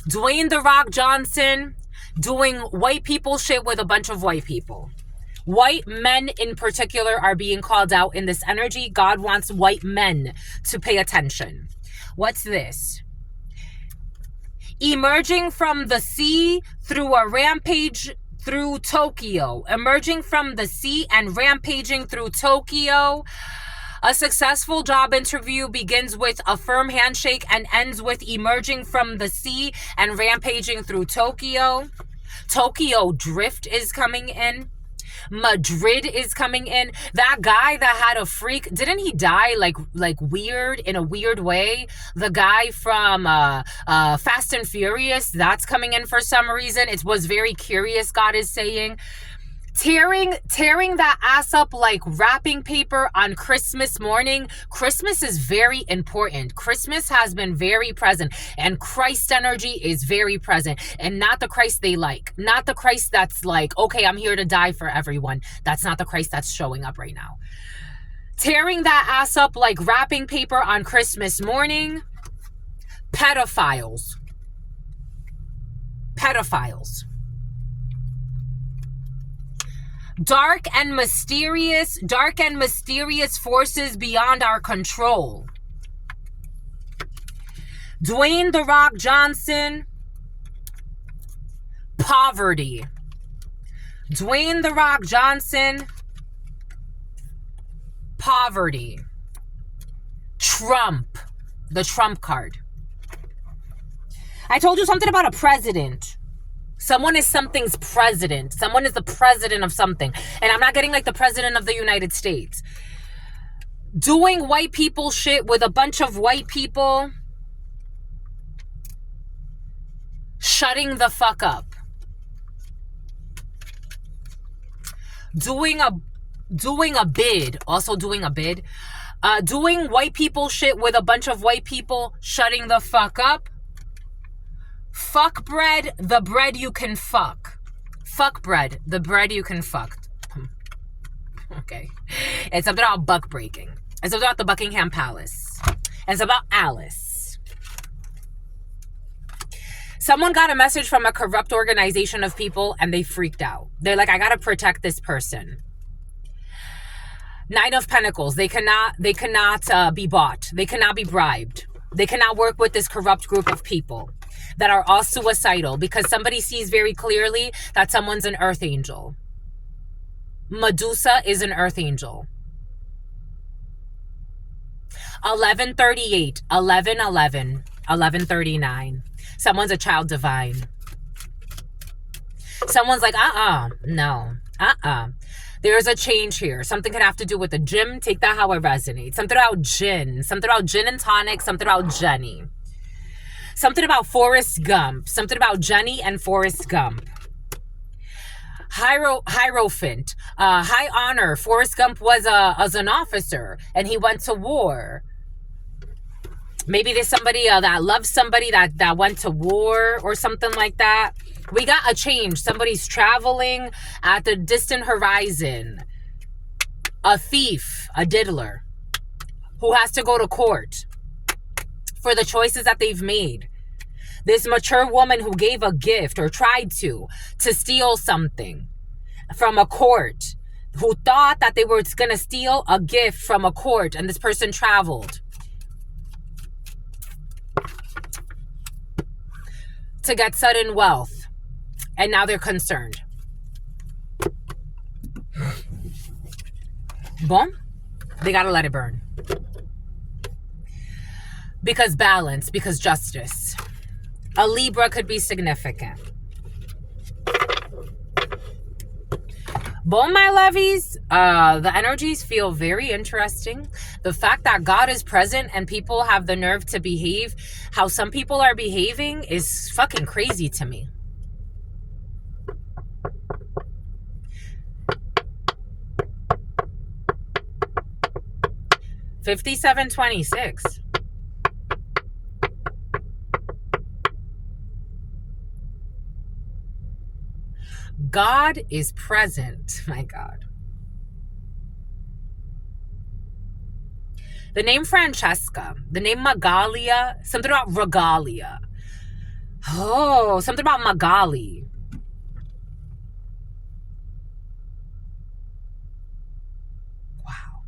Dwayne The Rock Johnson doing white people shit with a bunch of white people. White men in particular are being called out in this energy. God wants white men to pay attention. What's this? Emerging from the sea through a rampage through Tokyo. Emerging from the sea and rampaging through Tokyo. A successful job interview begins with a firm handshake and ends with emerging from the sea and rampaging through Tokyo. Tokyo Drift is coming in. Madrid is coming in. That guy that had a freak, didn't he die like weird, in a weird way? The guy from Fast and Furious, that's coming in for some reason. It was very curious, God is saying. Tearing that ass up like wrapping paper on Christmas morning. Christmas is very important. Christmas has been very present, and Christ energy is very present, and not the Christ they like. Not the Christ that's like, okay, I'm here to die for everyone. That's not the Christ that's showing up right now. Tearing that ass up like wrapping paper on Christmas morning. Pedophiles. Dark and mysterious forces beyond our control. Dwayne The Rock Johnson. Poverty. Dwayne The Rock Johnson. poverty, Trump, the Trump card. I told you something about a president. Someone is something's president. Someone is the president of something. And I'm not getting like the president of the United States. Doing white people shit with a bunch of white people. Shutting the fuck up. Doing a bid. Also doing a bid. Doing white people shit with a bunch of white people. Shutting the fuck up. Fuck bread, the bread you can fuck. Fuck bread, the bread you can fuck. Okay. It's something about buck breaking. It's about the Buckingham Palace. It's about Alice. Someone got a message from a corrupt organization of people and they freaked out. They're like, I gotta protect this person. Nine of Pentacles. They cannot be bought. They cannot be bribed. They cannot work with this corrupt group of people that are all suicidal because somebody sees very clearly that someone's an earth angel. Medusa is an earth angel. 1138, 1111, 1139. Someone's a child divine. Someone's like, no, There's a change here. Something could have to do with the gym. Take that how it resonates. Something about gin. Something about gin and tonic. Something about Jenny. Something about Forrest Gump. Something about Jenny and Forrest Gump. Hierophant. High honor. Forrest Gump was an officer and he went to war. Maybe there's somebody that loves somebody that went to war or something like that. We got a change. Somebody's traveling at the distant horizon. A thief, a diddler, who has to go to court for the choices that they've made. This mature woman who gave a gift or tried to steal something from a court, who thought that they were going to steal a gift from a court, and this person traveled to get sudden wealth, and now they're concerned. Boom. They got to let it burn. Because balance, because justice. A Libra could be significant. Boom, my lovies. The energies feel very interesting. The fact that God is present and people have the nerve to behave how some people are behaving is fucking crazy to me. $57.26. God is present. My God. The name Francesca. The name Magalia. Something about regalia. Oh, something about Magali. Wow.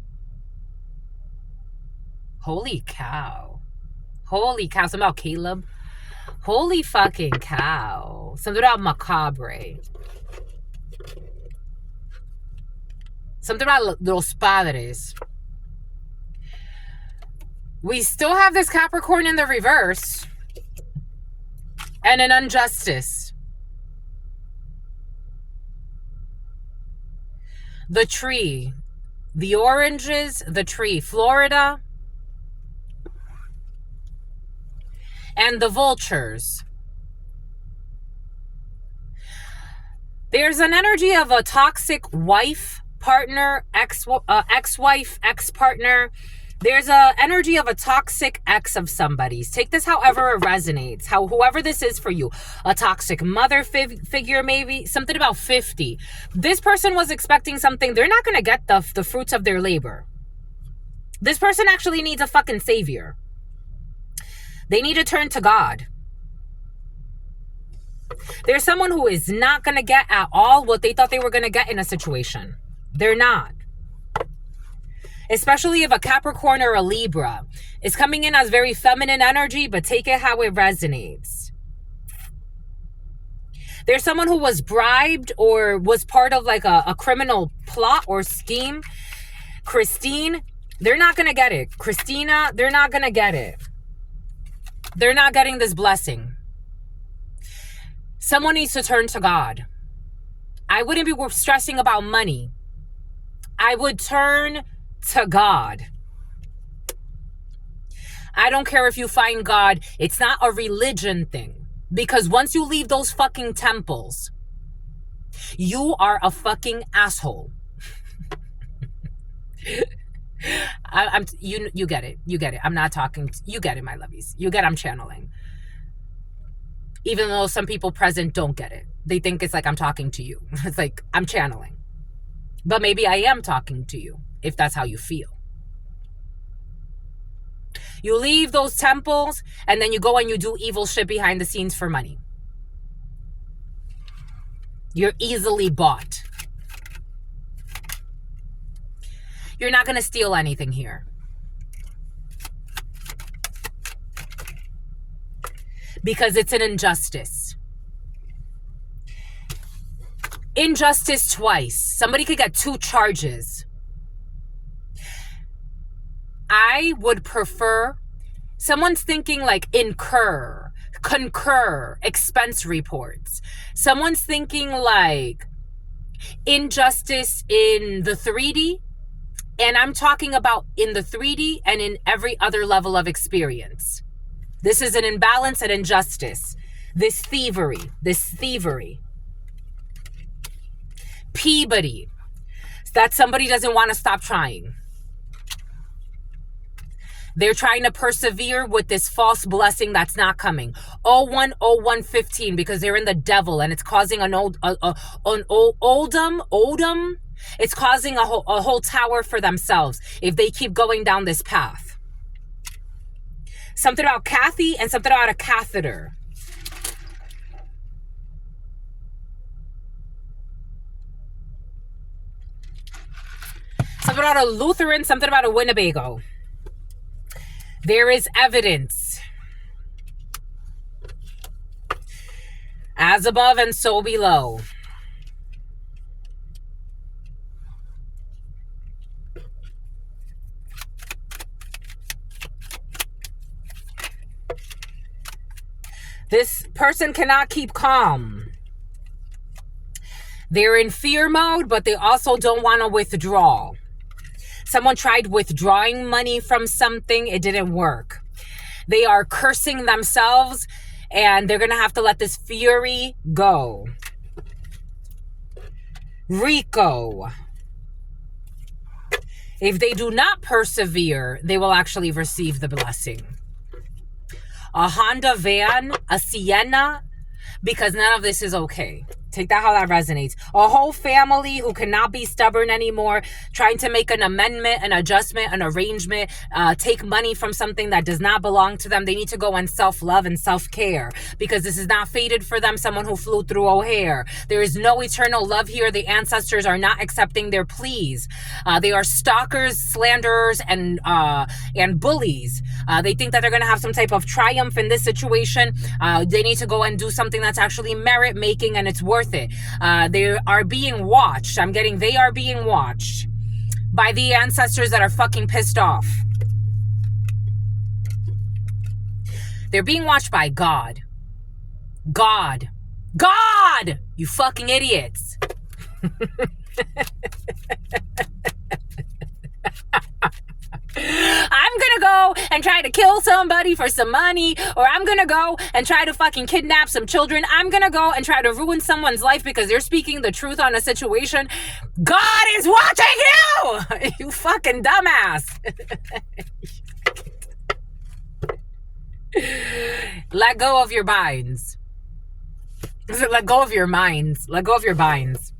Holy cow. Holy cow. Something about Caleb. Holy fucking cow. Something about macabre. Something about los padres. We still have this Capricorn in the reverse. And an injustice. The tree. The oranges. The tree. Florida. And the vultures. There's an energy of a toxic wife, partner, ex-wife, ex-partner. There's an energy of a toxic ex of somebody's. Take this however it resonates. Whoever this is for you. A toxic mother figure maybe. Something about 50. This person was expecting something. They're not going to get the fruits of their labor. This person actually needs a fucking savior. They need to turn to God. There's someone who is not going to get at all what they thought they were going to get in a situation. They're not. Especially if a Capricorn or a Libra is coming in as very feminine energy, but take it how it resonates. There's someone who was bribed or was part of like a criminal plot or scheme. Christine, they're not going to get it. Christina, they're not going to get it. They're not getting this blessing. Someone needs to turn to God. I wouldn't be stressing about money. I would turn to God. I don't care if you find God. It's not a religion thing. Because once you leave those fucking temples, you are a fucking asshole. You get it. You get it. I'm not talking. You get it, my lovies. You get I'm channeling. Even though some people present don't get it. They think it's like I'm talking to you. It's like I'm channeling. But maybe I am talking to you, if that's how you feel. You leave those temples, and then you go and you do evil shit behind the scenes for money. You're easily bought. You're not going to steal anything here. Because it's an injustice. Injustice twice. Somebody could get 2 charges. I would prefer, someone's thinking like incur, concur, expense reports. Someone's thinking like injustice in the 3D. And I'm talking about in the 3D and in every other level of experience. This is an imbalance and injustice. This thievery. Peabody. That somebody doesn't want to stop trying. They're trying to persevere with this false blessing that's not coming. 010115 because they're in the devil and it's causing an oldum. It's causing a whole tower for themselves if they keep going down this path. Something about Kathy and something about a catheter. Something about a Lutheran, something about a Winnebago. There is evidence. As above and so below. This person cannot keep calm. They're in fear mode, but they also don't want to withdraw. Someone tried withdrawing money from something. It didn't work. They are cursing themselves, and they're going to have to let this fury go. Rico. If they do not persevere, they will actually receive the blessing. A Honda van, a Sienna, because none of this is okay. Take that how that resonates. A whole family who cannot be stubborn anymore, trying to make an amendment, an adjustment, an arrangement, take money from something that does not belong to them. They need to go on self-love and self-care because this is not fated for them, someone who flew through O'Hare. There is no eternal love here. The ancestors are not accepting their pleas. They are stalkers, slanderers, and bullies. They think that they're going to have some type of triumph in this situation. They need to go and do something that's actually merit-making and it's worth it. They are being watched. They are being watched by the ancestors that are fucking pissed off. They're being watched by God. God! You fucking idiots! I'm gonna go and try to kill somebody for some money, or I'm gonna go and try to fucking kidnap some children. I'm gonna go and try to ruin someone's life because they're speaking the truth on a situation. God is watching you! You fucking dumbass. Let go of your binds. Let go of your minds. Let go of your binds.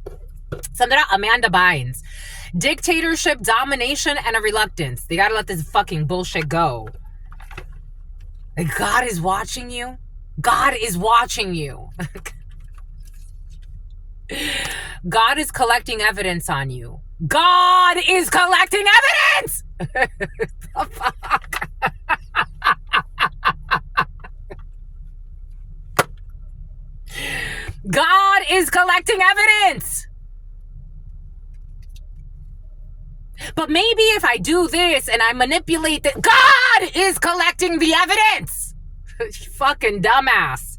Something about Amanda Bynes. Dictatorship, domination, and a reluctance. They gotta let this fucking bullshit go. Like, God is watching you. God is watching you. God is collecting evidence on you. God is collecting evidence! The fuck? God is collecting evidence! But maybe if I do this and I manipulate that, God is collecting the evidence. Fucking dumbass.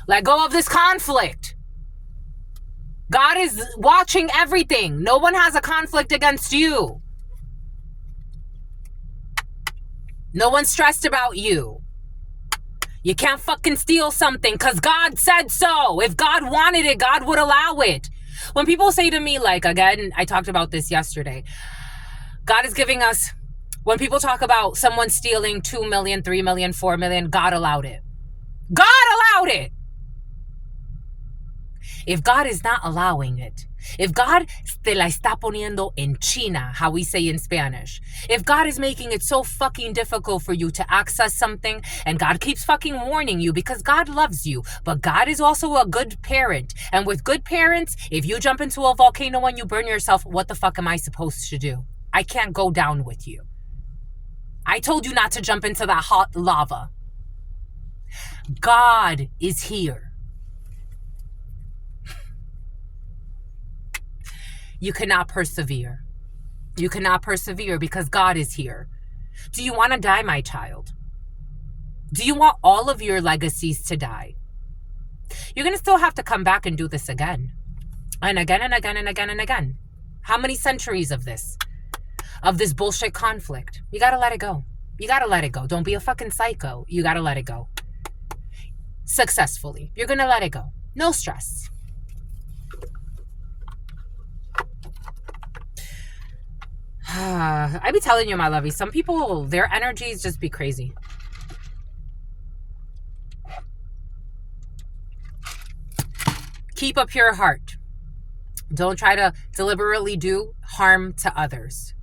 Let go of this conflict. God is watching everything. No one has a conflict against you. No one's stressed about you. You can't fucking steal something because God said so. If God wanted it, God would allow it. When people say to me, like, again, I talked about this yesterday. God is giving us, when people talk about someone stealing 2 million, 3 million, 4 million, God allowed it. God allowed it. If God is not allowing it, if God te la está poniendo en China, how we say in Spanish, if God is making it so fucking difficult for you to access something, and God keeps fucking warning you because God loves you, but God is also a good parent. And with good parents, if you jump into a volcano and you burn yourself, what the fuck am I supposed to do? I can't go down with you. I told you not to jump into that hot lava. God is here. You cannot persevere. You cannot persevere because God is here. Do you want to die, my child? Do you want all of your legacies to die? You're going to still have to come back and do this again. And again and again and again and again. How many centuries of this? Of this bullshit conflict? You got to let it go. You got to let it go. Don't be a fucking psycho. You got to let it go. Successfully. You're going to let it go. No stress. I be telling you, my lovey, some people, their energies just be crazy. Keep a pure heart. Don't try to deliberately do harm to others.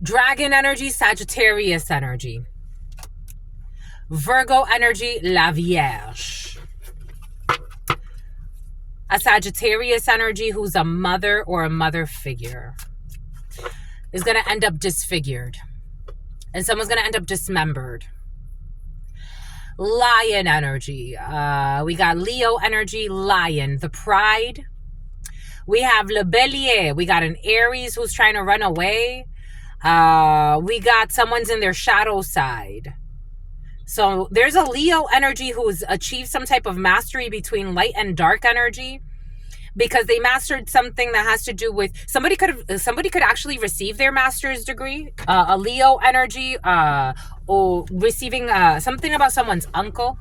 Dragon energy, Sagittarius energy. Virgo energy, La Vierge. A Sagittarius energy who's a mother or a mother figure is going to end up disfigured. And someone's going to end up dismembered. Lion energy. We got Leo energy, Lion, the pride. We have Le Bélier. We got an Aries who's trying to run away. We got someone's in their shadow side. So there's a Leo energy who's achieved some type of mastery between light and dark energy because they mastered something that has to do with somebody could actually receive their master's degree. A Leo energy or receiving something about someone's uncle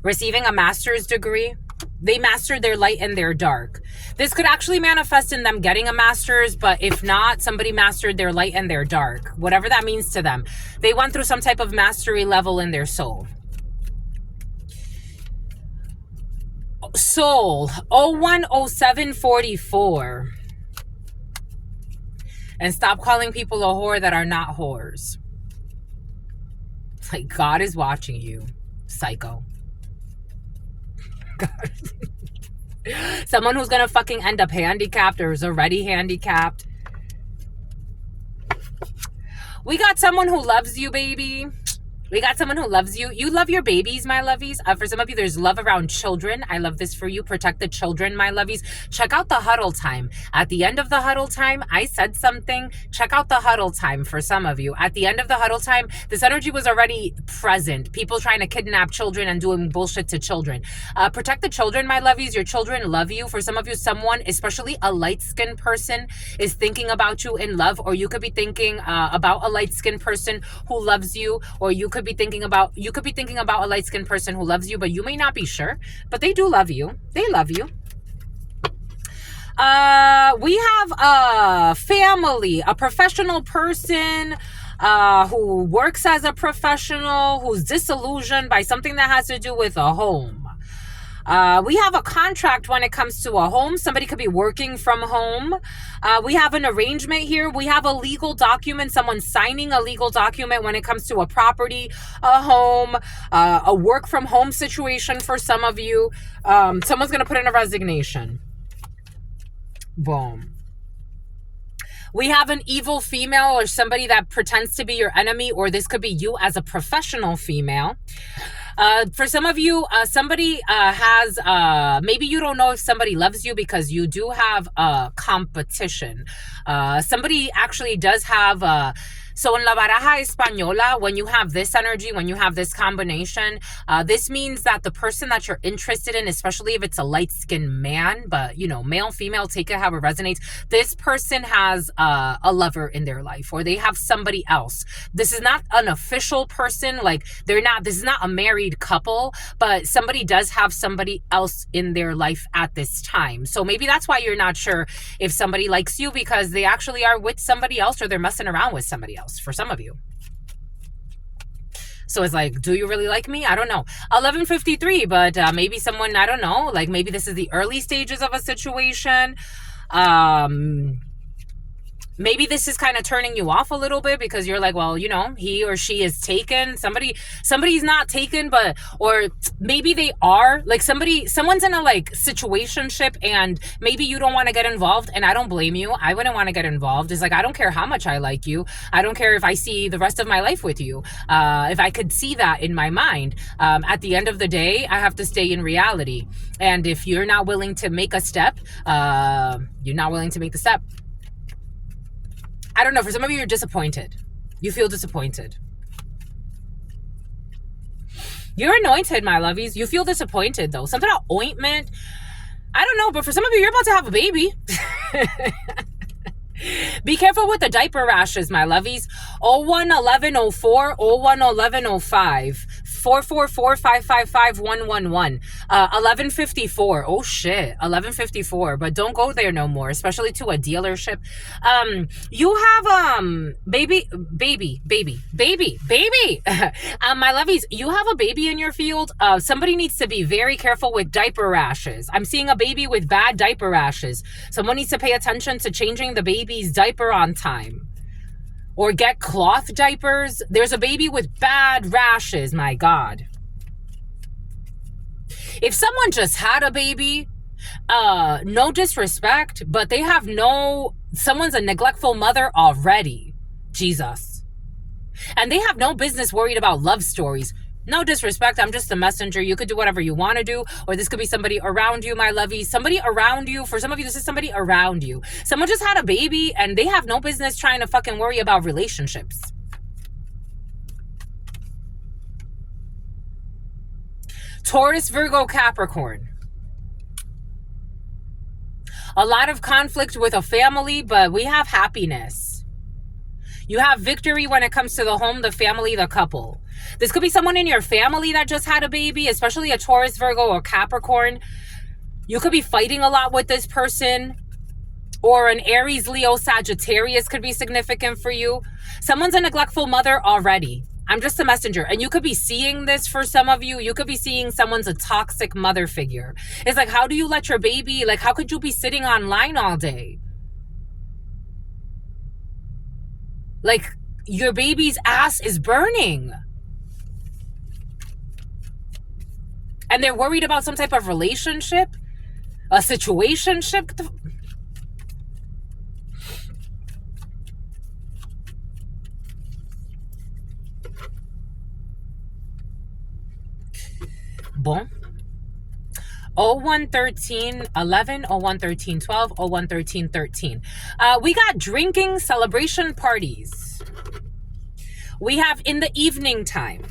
receiving a master's degree. They mastered their light and their dark. This could actually manifest in them getting a master's, but if not, somebody mastered their light and their dark, whatever that means to them. They went through some type of mastery level in their soul. Soul 010744. And stop calling people a whore that are not whores. Like, God is watching you, psycho. God. Someone who's gonna fucking end up handicapped or is already handicapped. We got someone who loves you, baby. We got someone who loves you. You love your babies, my lovies. For some of you, there's love around children. I love this for you. Protect the children, my lovies. Check out the huddle time. At the end of the huddle time, I said something. Check out the huddle time for some of you. At the end of the huddle time, this energy was already present. People trying to kidnap children and doing bullshit to children. Protect the children, my lovies. Your children love you. For some of you, someone, especially a light-skinned person, is thinking about you in love, or you could be thinking about a light-skinned person who loves you, or you could be thinking about a light-skinned person who loves you, but you may not be sure, but they do love you. They love you. We have a family, a professional person who works as a professional, who's disillusioned by something that has to do with a home. We have a contract when it comes to a home. Somebody could be working from home. We have an arrangement here. We have a legal document. Someone signing a legal document when it comes to a property, a home, a work from home situation for some of you. Someone's going to put in a resignation. Boom. We have an evil female or somebody that pretends to be your enemy, or this could be you as a professional female. For some of you, somebody has, maybe you don't know if somebody loves you because you do have competition. Somebody actually does have, so in La Baraja Española, when you have this energy, when you have this combination, this means that the person that you're interested in, especially if it's a light-skinned man, but, you know, male, female, take it how it resonates, this person has a lover in their life, or they have somebody else. This is not an official person, like this is not a married couple, but somebody does have somebody else in their life at this time. So maybe that's why you're not sure if somebody likes you, because they actually are with somebody else, or they're messing around with somebody else. For some of you. So it's like, do you really like me? I don't know. 11:53, but maybe someone, I don't know, like maybe this is the early stages of a situation. Maybe this is kind of turning you off a little bit because you're like, well, you know, he or she is taken. Somebody's not taken, but, or maybe they are, like someone's in a like situationship, and maybe you don't want to get involved. And I don't blame you. I wouldn't want to get involved. It's like, I don't care how much I like you. I don't care if I see the rest of my life with you. If I could see that in my mind, at the end of the day, I have to stay in reality. And if you're not willing to make a step, you're not willing to make the step. I don't know. For some of you, you're disappointed. You feel disappointed. You're anointed, my lovies. You feel disappointed, though. Something about ointment. I don't know, but for some of you, you're about to have a baby. Be careful with the diaper rashes, my lovies. 011104, 011105, 444-555-111, 1154. Oh shit, 1154. But don't go there no more, especially to a dealership. You have baby. My lovies, you have a baby in your field. Somebody needs to be very careful with diaper rashes. I'm seeing a baby with bad diaper rashes. Someone needs to pay attention to changing the baby's diaper on time. Or get cloth diapers. There's a baby with bad rashes, my God. If someone just had a baby, no disrespect, but they have someone's a neglectful mother already. Jesus. And they have no business worried about love stories. No disrespect, I'm just a messenger. You could do whatever you want to do, or this could be somebody around you, my lovies. Somebody around you. For some of you, this is somebody around you. Someone just had a baby, and they have no business trying to fucking worry about relationships. Taurus, Virgo, Capricorn. A lot of conflict with a family, but we have happiness. You have victory when it comes to the home, the family, the couple. This could be someone in your family that just had a baby, especially a Taurus, Virgo, or Capricorn. You could be fighting a lot with this person. Or an Aries, Leo, Sagittarius could be significant for you. Someone's a neglectful mother already. I'm just a messenger. And you could be seeing this for some of you. You could be seeing someone's a toxic mother figure. It's like, how do you let your baby, like, how could you be sitting online all day? Like, your baby's ass is burning. And they're worried about some type of relationship, a situationship. Bon. 0113 11, 0113 12, 0113 13. We got drinking celebration parties. We have in the evening time.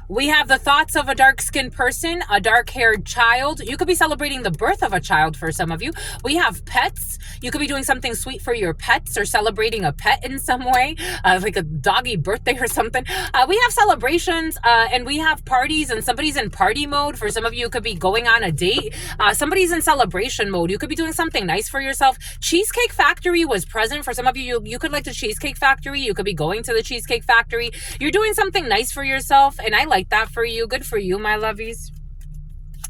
We have the thoughts of a dark-skinned person, a dark-haired child. You could be celebrating the birth of a child for some of you. We have pets. You could be doing something sweet for your pets or celebrating a pet in some way, like a doggy birthday or something. We have celebrations and we have parties, and somebody's in party mode. For some of you, it could be going on a date. Somebody's in celebration mode. You could be doing something nice for yourself. Cheesecake Factory was present. For some of you, you could like the Cheesecake Factory. You could be going to the Cheesecake Factory. You're doing something nice for yourself, and I like that for you. Good for you, my lovies.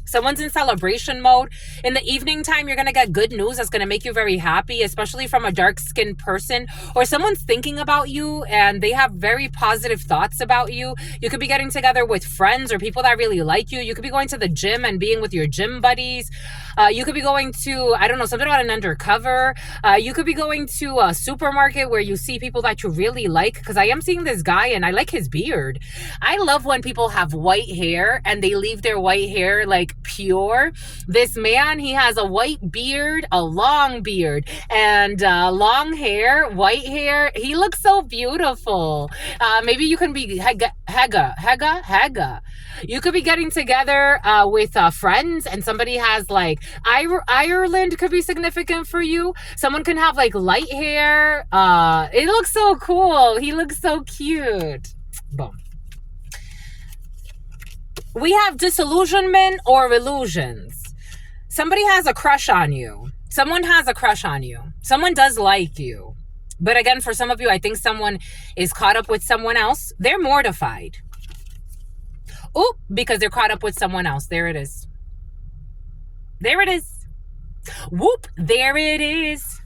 Someone's in celebration mode. In the evening time, you're going to get good news that's going to make you very happy, especially from a dark-skinned person, or someone's thinking about you and they have very positive thoughts about you. You could be getting together with friends or people that really like you. You could be going to the gym and being with your gym buddies. You could be going to, I don't know, something about an undercover. You could be going to a supermarket where you see people that you really like, because I am seeing this guy and I like his beard. I love when people have white hair and they leave their white hair like pure. This man, he has a white beard, a long beard, and long hair, white hair. He looks so beautiful. Maybe you can be Hega. You could be getting together with friends, and somebody has like Ireland could be significant for you. Someone can have like light hair. It looks so cool. He looks so cute. Boom. We have disillusionment or illusions. Somebody has a crush on you. Someone has a crush on you. Someone does like you. But again, for some of you, I think someone is caught up with someone else. They're mortified. Oop, because they're caught up with someone else. There it is. There it is. Whoop, there it is.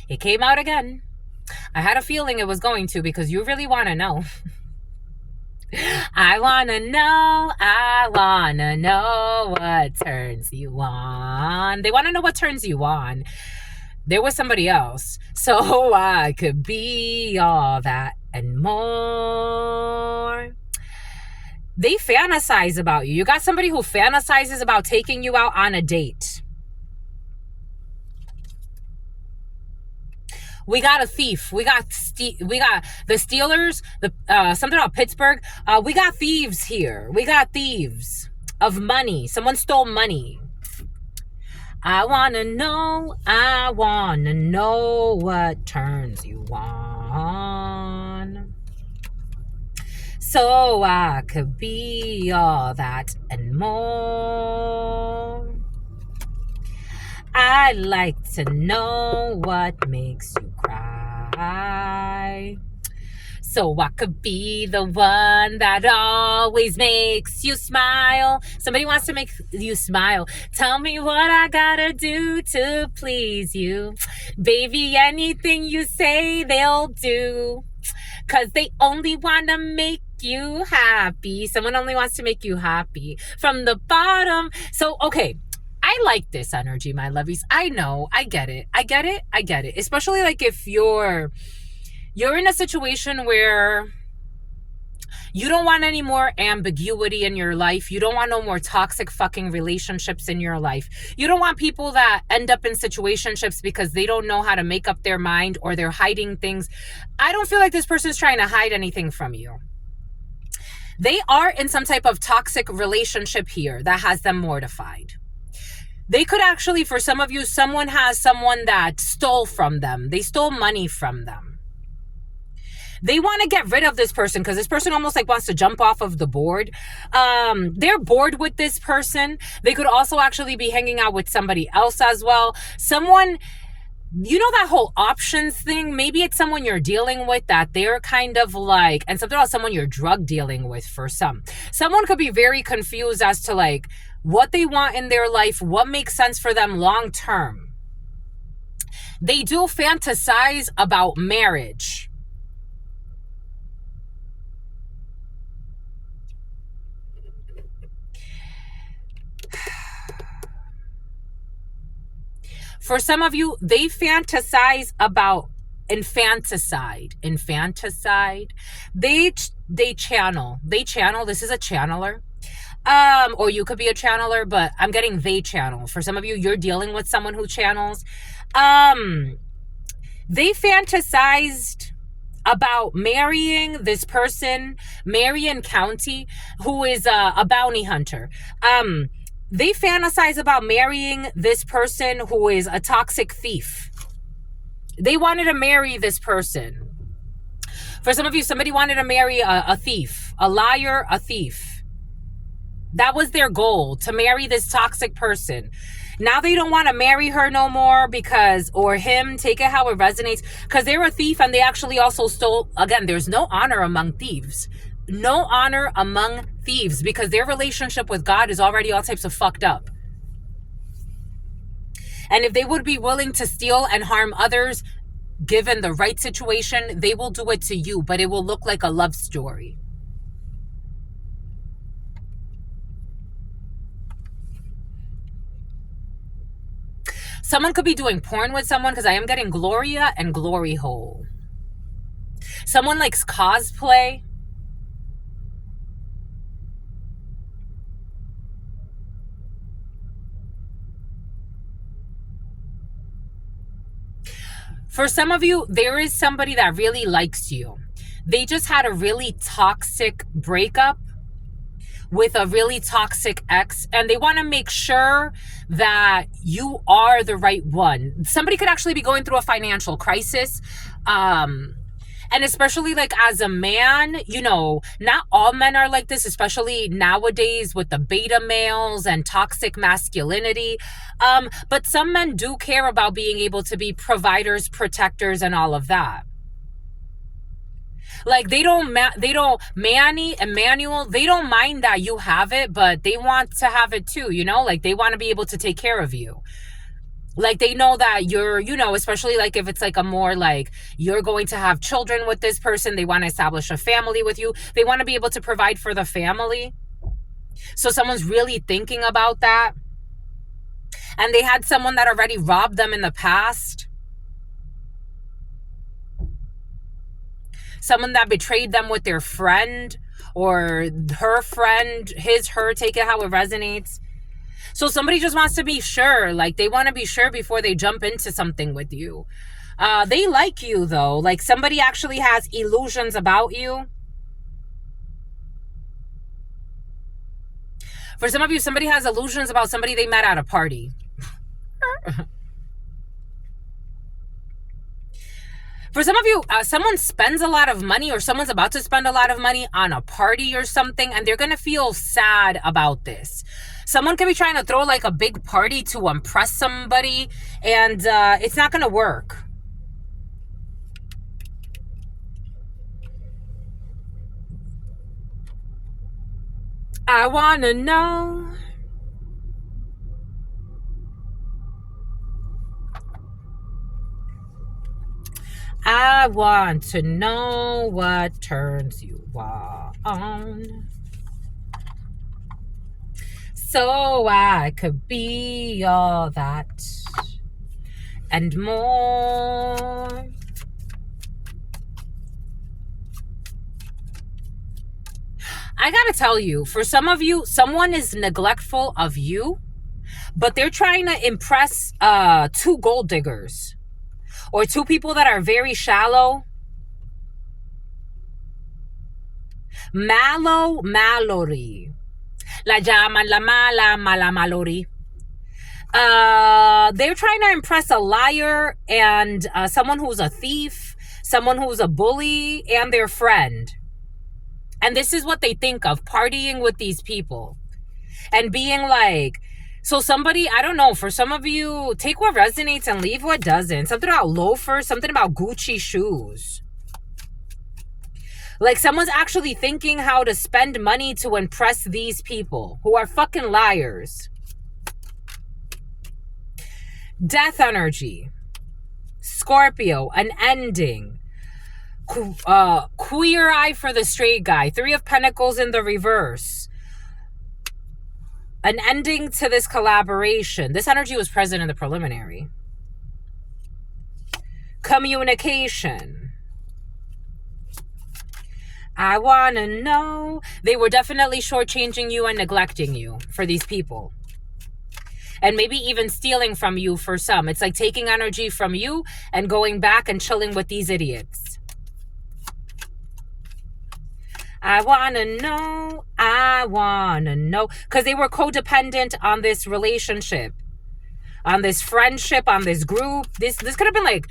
It came out again. I had a feeling it was going to, because you really want to know. I wanna know what turns you on. They want to know what turns you on. There was somebody else. So I could be all that and more. They fantasize about you. You got somebody who fantasizes about taking you out on a date. We got a thief. We got the Steelers. Something about Pittsburgh. We got thieves here. We got thieves of money. Someone stole money. I wanna know what turns you on. So I could be all that and more. I like to know what makes you cry. So I could be the one that always makes you smile. Somebody wants to make you smile. Tell me what I gotta do to please you. Baby, anything you say they'll do. 'Cause they only wanna make you happy. Someone only wants to make you happy. From the bottom. So, okay. I like this energy, my lovies. I know. I get it. Especially like if you're in a situation where you don't want any more ambiguity in your life. You don't want no more toxic fucking relationships in your life. You don't want people that end up in situationships because they don't know how to make up their mind or they're hiding things. I don't feel like this person's trying to hide anything from you. They are in some type of toxic relationship here that has them mortified. They could actually, for some of you, someone has someone that stole from them. They stole money from them. They want to get rid of this person because this person almost like wants to jump off of the board. They're bored with this person. They could also actually be hanging out with somebody else as well. Someone, you know, that whole options thing. Maybe it's someone you're dealing with that they're kind of like, and something about someone you're drug dealing with for some. Someone could be very confused as to like what they want in their life, what makes sense for them long term. They do fantasize about marriage. For some of you, they fantasize about infanticide. They channel. This is a channeler. Or you could be a channeler, but I'm getting they channel. For some of you, you're dealing with someone who channels. They fantasized about marrying this person, Marion County, who is a bounty hunter. They fantasize about marrying this person who is a toxic thief. They wanted to marry this person. For some of you, somebody wanted to marry a thief, a liar, a thief. That was their goal, to marry this toxic person. Now they don't want to marry her no more because, or him, take it how it resonates, because they're a thief and they actually also stole. Again, there's no honor among thieves. no honor among thieves, because their relationship with God is already all types of fucked up. And if they would be willing to steal and harm others, given the right situation, they will do it to you, but it will look like a love story. Someone could be doing porn with someone, because I am getting Gloria and Glory Hole. Someone likes cosplay. For some of you, there is somebody that really likes you. They just had a really toxic breakup with a really toxic ex, and they want to make sure that you are the right one. Somebody could actually be going through a financial crisis. And especially like as a man, you know, not all men are like this, especially nowadays with the beta males and toxic masculinity. But some men do care about being able to be providers, protectors, and all of that. Like Manny and Manuel, they don't mind that you have it, but they want to have it too, you know? Like they want to be able to take care of you. Like they know that you're, you know, especially like if it's like a more like you're going to have children with this person, they want to establish a family with you. They want to be able to provide for the family. So someone's really thinking about that. And they had someone that already robbed them in the past. Someone that betrayed them with their friend or her friend, his, her, take it how it resonates. So somebody just wants to be sure, like they want to be sure before they jump into something with you. They like you though. Like somebody actually has illusions about you. For some of you, somebody has illusions about somebody they met at a party. For some of you, someone spends a lot of money or someone's about to spend a lot of money on a party or something, and they're going to feel sad about this. Someone could be trying to throw like a big party to impress somebody, and it's not going to work. I want to know. I want to know what turns you on, so I could be all that and more. I gotta tell you, for some of you, someone is neglectful of you, but they're trying to impress two gold diggers. Or two people that are very shallow. Mallory. La llaman la mala, mala Mallory. They're trying to impress a liar and someone who's a thief, someone who's a bully, and their friend. And this is what they think of, partying with these people. And being like... So somebody, I don't know, for some of you, take what resonates and leave what doesn't. Something about loafers, something about Gucci shoes. Like someone's actually thinking how to spend money to impress these people who are fucking liars. Death energy. Scorpio, an ending. Queer eye for the straight guy. 3 of Pentacles in the reverse. An ending to this collaboration. This energy was present in the preliminary. Communication. I want to know. They were definitely shortchanging you and neglecting you for these people. And maybe even stealing from you for some. It's like taking energy from you and going back and chilling with these idiots. I want to know. I want to know. Because they were codependent on this relationship. on this friendship, on this group. This could have been like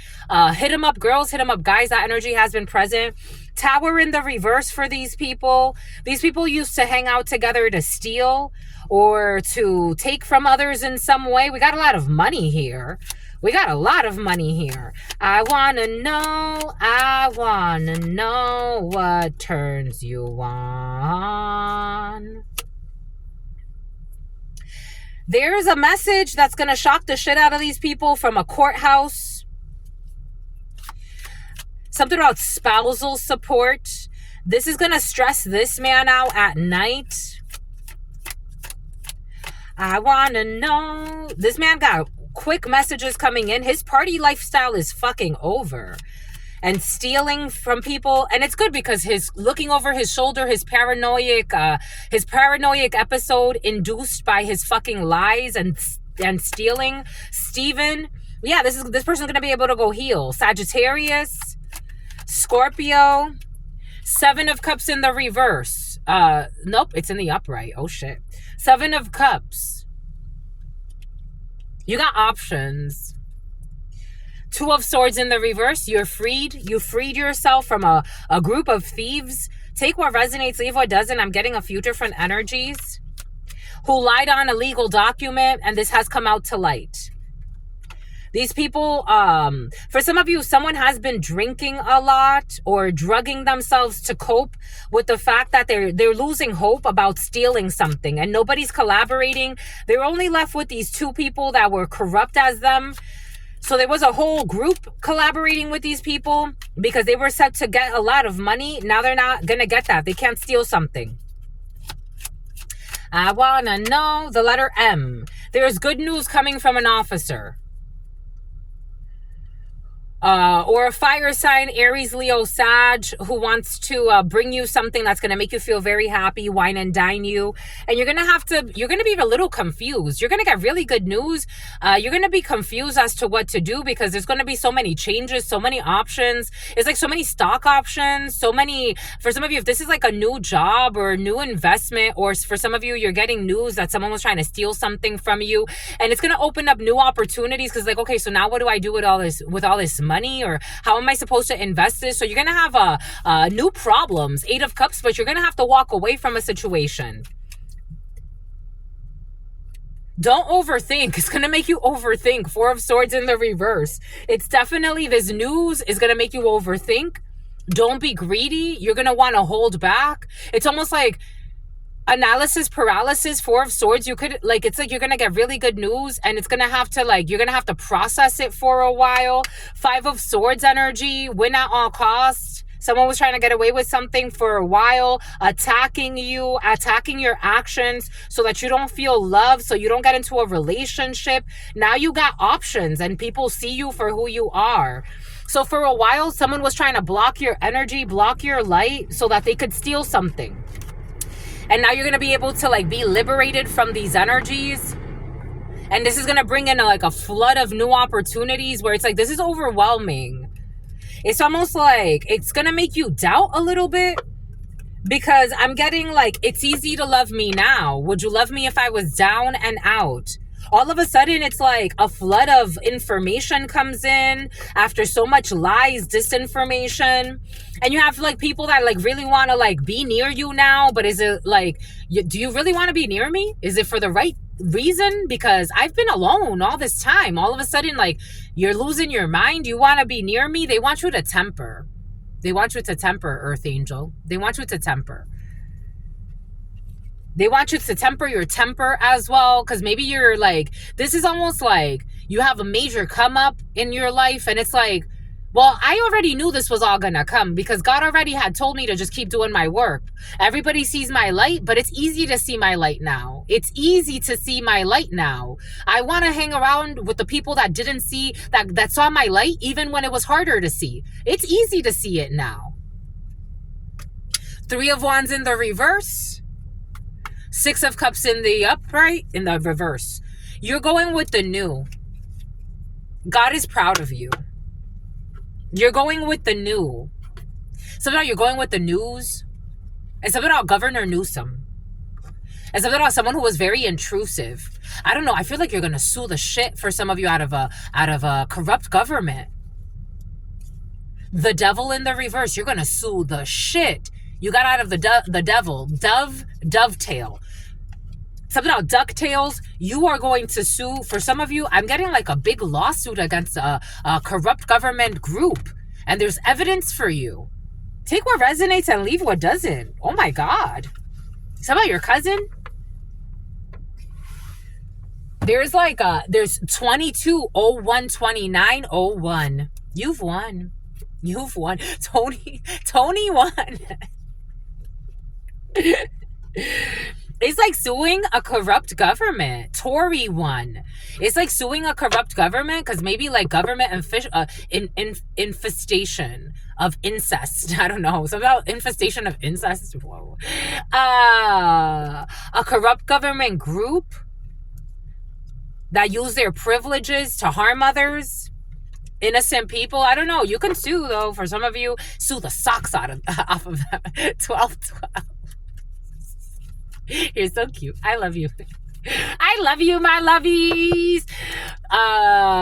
hit 'em up girls, hit 'em up guys. That energy has been present. Tower in the reverse for these people. These people used to hang out together to steal or to take from others in some way. We got a lot of money here. We got a lot of money here. I wanna know what turns you on. There's a message that's going to shock the shit out of these people from a courthouse. Something about spousal support. This is going to stress this man out at night. I want to know. This man got quick messages coming in. His party lifestyle is fucking over. And stealing from people, and it's good because his looking over his shoulder, his paranoid episode induced by his fucking lies and stealing. Steven, yeah, this person's gonna be able to go heal. Sagittarius, Scorpio, 7 of Cups in the reverse. Nope, it's in the upright. Oh shit. 7 of Cups. You got options. 2 of Swords in the reverse. You're freed. You freed yourself from a group of thieves. Take what resonates, leave what doesn't. I'm getting a few different energies. Who lied on a legal document, and this has come out to light. These people, for some of you, someone has been drinking a lot or drugging themselves to cope with the fact that they're losing hope about stealing something, and nobody's collaborating. They're only left with these 2 people that were corrupt as them. So there was a whole group collaborating with these people because they were set to get a lot of money. Now they're not going to get that. They can't steal something. I want to know the letter M. There's good news coming from an officer. Or a fire sign, Aries, Leo, Sag, who wants to bring you something that's going to make you feel very happy, wine and dine you. And you're going to be a little confused. You're going to get really good news. You're going to be confused as to what to do because there's going to be so many changes, so many options. It's like so many stock options, for some of you, if this is like a new job or a new investment, or for some of you, you're getting news that someone was trying to steal something from you, and it's going to open up new opportunities because like, okay, so now what do I do with all this money, or how am I supposed to invest this? So you're going to have new problems, 8 of Cups, but you're going to have to walk away from a situation. Don't overthink. It's going to make you overthink. 4 of Swords in the reverse. It's definitely, this news is going to make you overthink. Don't be greedy. You're going to want to hold back. It's almost like analysis paralysis. 4 of Swords. You could like, it's like you're gonna get really good news and it's gonna have to like, you're gonna have to process it for a while. 5 of Swords energy. Win at all costs. Someone was trying to get away with something for a while, attacking you, attacking your actions so that you don't feel love, so you don't get into a relationship. Now you got options and people see you for who you are. So for a while, someone was trying to block your energy, block your light so that they could steal something. And now you're going to be able to like be liberated from these energies. And this is going to bring in like a flood of new opportunities where it's like, this is overwhelming. It's almost like it's going to make you doubt a little bit because I'm getting like, it's easy to love me now. Would you love me if I was down and out? All of a sudden, it's like a flood of information comes in after so much lies, disinformation. And you have like people that like really want to like be near you now. But is it like, do you really want to be near me? Is it for the right reason? Because I've been alone all this time. All of a sudden, like you're losing your mind. You want to be near me. They want you to temper. They want you to temper, Earth Angel. They want you to temper. They want you to temper your temper as well, because maybe you're like, this is almost like you have a major come up in your life and it's like, well, I already knew this was all gonna come because God already had told me to just keep doing my work. Everybody sees my light, but it's easy to see my light now. It's easy to see my light now. I want to hang around with the people that didn't see, that saw my light even when it was harder to see. It's easy to see it now. 3 of Wands in the reverse. 6 of Cups in the upright, in the reverse. You're going with the new. God is proud of you. You're going with the new. Somehow you're going with the news. And somehow Governor Newsom. And something about someone who was very intrusive. I don't know. I feel like you're gonna sue the shit for some of you out of a corrupt government. The devil in the reverse. You're gonna sue the shit. You got out of the devil. Dovetail. Something about DuckTales. You are going to sue. For some of you, I'm getting like a big lawsuit against a corrupt government group. And there's evidence for you. Take what resonates and leave what doesn't. Oh my God. Some about your cousin. There's like there's 22012901. You've won. You've won. Tony won. It's like suing a corrupt government. Tory won. It's like suing a corrupt government because maybe like government infestation of incest. I don't know. Something about infestation of incest. Whoa. A corrupt government group that use their privileges to harm others. Innocent people. I don't know. You can sue though. For some of you, sue the socks off of them. 1212. You're so cute. I love you. I love you, my lovies.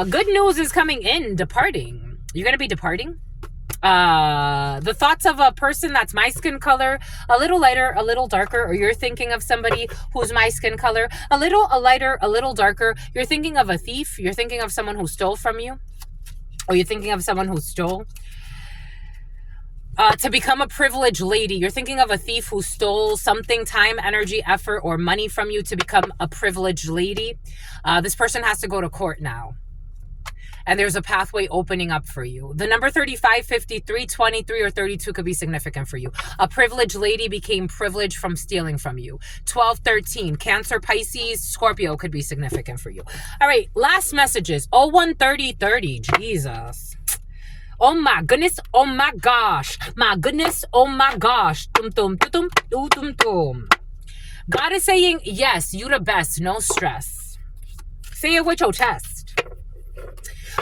Good news is coming in. Departing. You're going to be departing. The thoughts of a person that's my skin color, a little lighter, a little darker, or you're thinking of somebody who's my skin color, a lighter, a little darker. You're thinking of a thief. You're thinking of someone who stole from you. Or you're thinking of someone who stole. To become a privileged lady. You're thinking of a thief who stole something, time, energy, effort, or money from you to become a privileged lady. This person has to go to court now. And there's a pathway opening up for you. The number 35, 53, 23, or 32 could be significant for you. A privileged lady became privileged from stealing from you. 12, 13, Cancer, Pisces, Scorpio could be significant for you. All right, last messages. 01, 30, 30. Jesus. Oh my goodness, oh my gosh. My goodness, oh my gosh. Tum tum tum tum tum tum. God is saying, yes, you the best, no stress. Say it with your chest.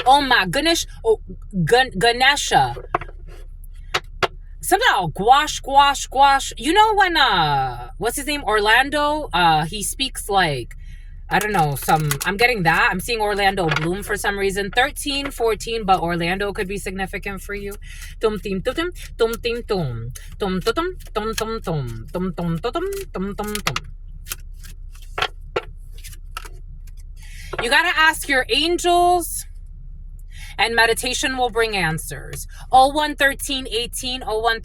Oh my goodness, oh, Ganesha. Somehow, gouache. You know when, what's his name? Orlando, he speaks like, I don't know, I'm getting that. I'm seeing Orlando Bloom for some reason. 13, 14, but Orlando could be significant for you. Tum tim tum tum tim tum. Tum tum tum tum tum tum. Tum tum tum tum tum tum. You gotta ask your angels, and meditation will bring answers. 01, 13, 18, 01,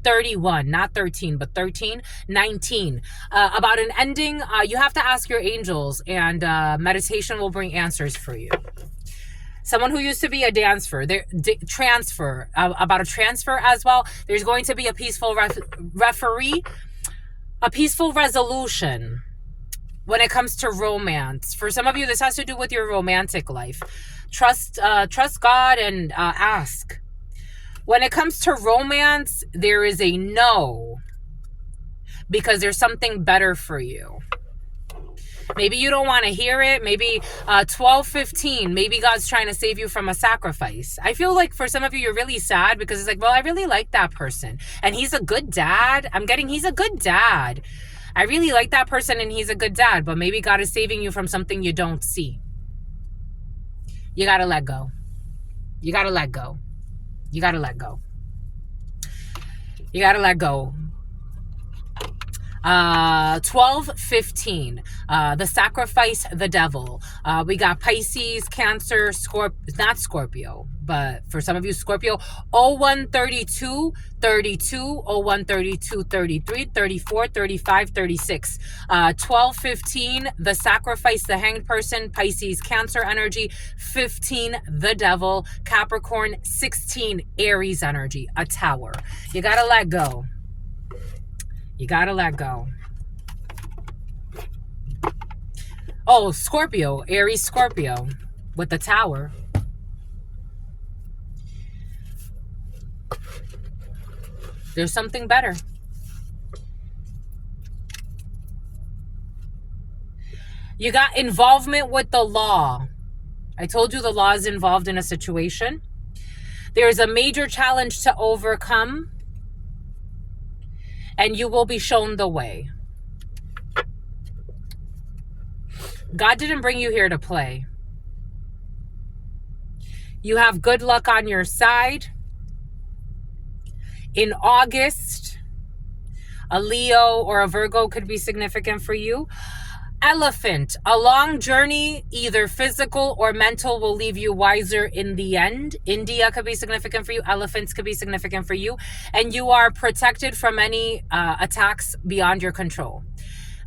31, not 13, but 13, 19. About an ending, you have to ask your angels, and meditation will bring answers for you. Someone who used to be a transfer, about a transfer as well. There's going to be a peaceful referee, a peaceful resolution when it comes to romance. For some of you, this has to do with your romantic life. Trust God and ask. When it comes to romance, there is a no, because there's something better for you. Maybe you don't want to hear it. Maybe 12, 15, maybe God's trying to save you from a sacrifice. I feel like for some of you, you're really sad because it's like, well, I really like that person. And he's a good dad. He's a good dad. I really like that person and he's a good dad. But maybe God is saving you from something you don't see. You got to let go. You got to let go. You got to let go. You got to let go. 12, 15. The sacrifice, the devil. We got Pisces, Cancer, not Scorpio, but for some of you, Scorpio. 01, 32, 32, 01, 32, 33, 34, 35, 36. 12, 15. The sacrifice, the hanged person, Pisces, Cancer energy. 15, the devil, Capricorn. 16, Aries energy, a tower. You got to let go. You gotta let go. Oh, Scorpio, Aries, Scorpio with the tower. There's something better. You got involvement with the law. I told you the law is involved in a situation. There's a major challenge to overcome. And you will be shown the way. God didn't bring you here to play. You have good luck on your side. In August, a Leo or a Virgo could be significant for you. Elephant, a long journey, either physical or mental, will leave you wiser in the end. India could be significant for you. Elephants could be significant for you. And you are protected from any attacks beyond your control.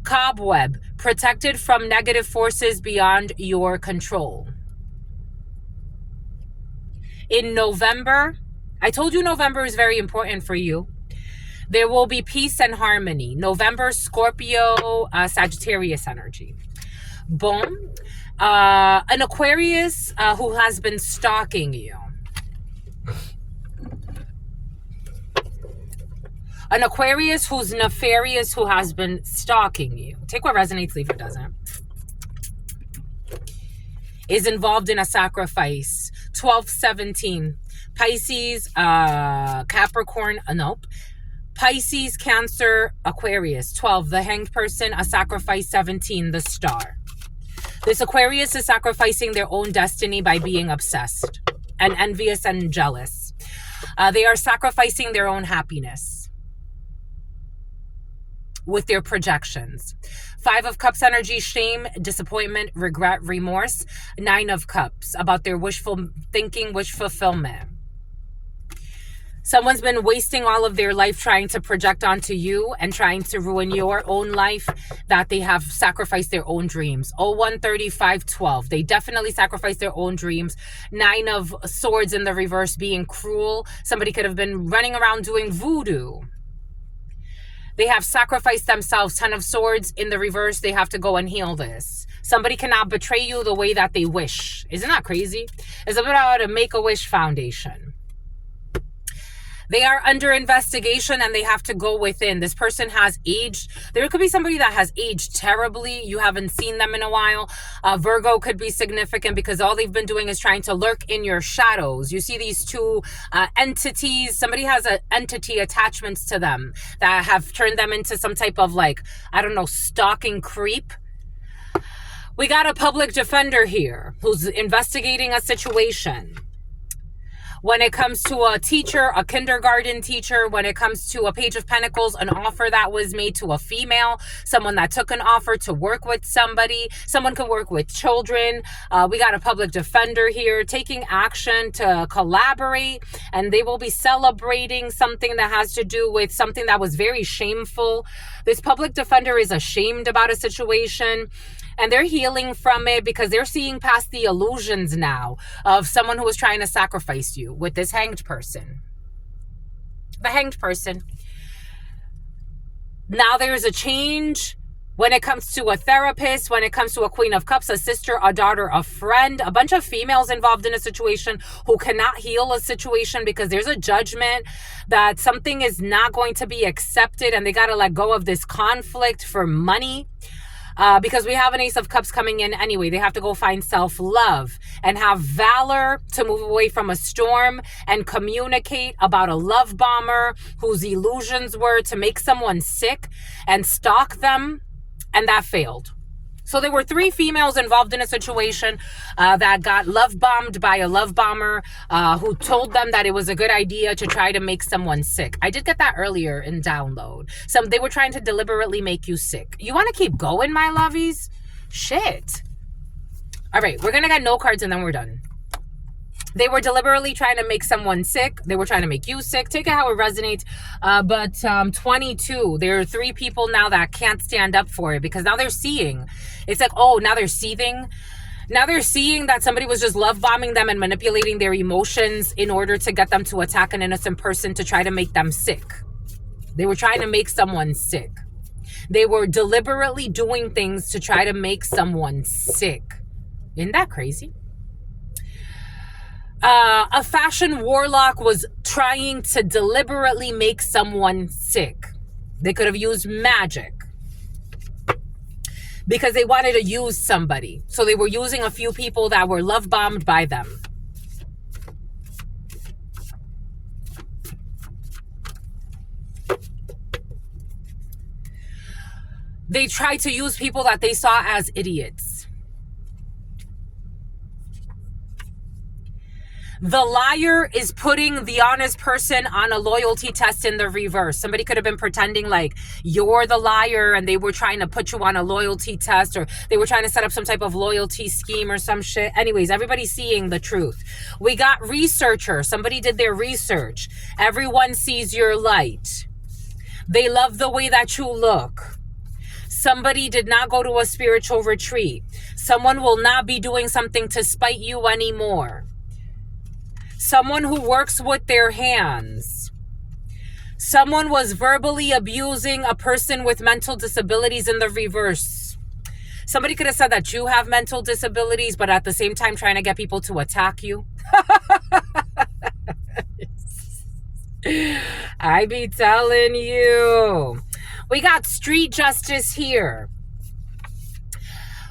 Cobweb, protected from negative forces beyond your control. In November, I told you November is very important for you. There will be peace and harmony. November, Scorpio, Sagittarius energy. Boom. An Aquarius who has been stalking you. An Aquarius who's nefarious, who has been stalking you. Take what resonates, leave what doesn't. Is involved in a sacrifice. 12-17. Pisces, Capricorn, nope. Pisces, Cancer, Aquarius. 12, the Hanged Person, a sacrifice. 17, the Star. This Aquarius is sacrificing their own destiny by being obsessed and envious and jealous. They are sacrificing their own happiness with their projections. 5 of Cups energy, shame, disappointment, regret, remorse. 9 of Cups, about their wishful thinking, wish fulfillment. Someone's been wasting all of their life trying to project onto you and trying to ruin your own life, that they have sacrificed their own dreams. 01-35-12. They definitely sacrificed their own dreams. 9 of Swords in the reverse, being cruel. Somebody could have been running around doing voodoo. They have sacrificed themselves. 10 of Swords in the reverse. They have to go and heal this. Somebody cannot betray you the way that they wish. Isn't that crazy? It's about a Make-A-Wish Foundation. They are under investigation and they have to go within. This person has aged. There could be somebody that has aged terribly. You haven't seen them in a while. Virgo could be significant because all they've been doing is trying to lurk in your shadows. You see these two entities. Somebody has an entity attachments to them that have turned them into some type of, like, I don't know, stalking creep. We got a public defender here who's investigating a situation. When it comes to a teacher, a kindergarten teacher, when it comes to a Page of Pentacles, an offer that was made to a female, someone that took an offer to work with somebody, someone can work with children. We got a public defender here taking action to collaborate, and they will be celebrating something that has to do with something that was very shameful. This public defender is ashamed about a situation, and they're healing from it because they're seeing past the illusions now of someone who was trying to sacrifice you with this Hanged Person. The Hanged Person. Now there's a change when it comes to a therapist, when it comes to a Queen of Cups, a sister, a daughter, a friend, a bunch of females involved in a situation who cannot heal a situation because there's a judgment that something is not going to be accepted and they got to let go of this conflict for money. Because we have an Ace of Cups coming in anyway. They have to go find self-love and have valor to move away from a storm and communicate about a love bomber whose illusions were to make someone sick and stalk them, and that failed. So there were 3 females involved in a situation that got love bombed by a love bomber who told them that it was a good idea to try to make someone sick. I did get that earlier in download. They were trying to deliberately make you sick. You want to keep going, my lovies? Shit. All right, we're going to get no cards and then we're done. They were deliberately trying to make someone sick. They were trying to make you sick. Take it how it resonates. But 22, there are 3 people now that can't stand up for it because now they're seeing. It's like, oh, now they're seething. Now they're seeing that somebody was just love bombing them and manipulating their emotions in order to get them to attack an innocent person to try to make them sick. They were trying to make someone sick. They were deliberately doing things to try to make someone sick. Isn't that crazy? A fashion warlock was trying to deliberately make someone sick. They could have used magic because they wanted to use somebody. So they were using a few people that were love bombed by them. They tried to use people that they saw as idiots. The liar is putting the honest person on a loyalty test in the reverse. Somebody could have been pretending like you're the liar and they were trying to put you on a loyalty test, or they were trying to set up some type of loyalty scheme or some shit. Anyways, everybody's seeing the truth. We got researcher. Somebody did their research. Everyone sees your light. They love the way that you look. Somebody did not go to a spiritual retreat. Someone will not be doing something to spite you anymore. Someone who works with their hands. Someone was verbally abusing a person with mental disabilities in the reverse. Somebody could have said that you have mental disabilities, but at the same time trying to get people to attack you. I be telling you. We got street justice here.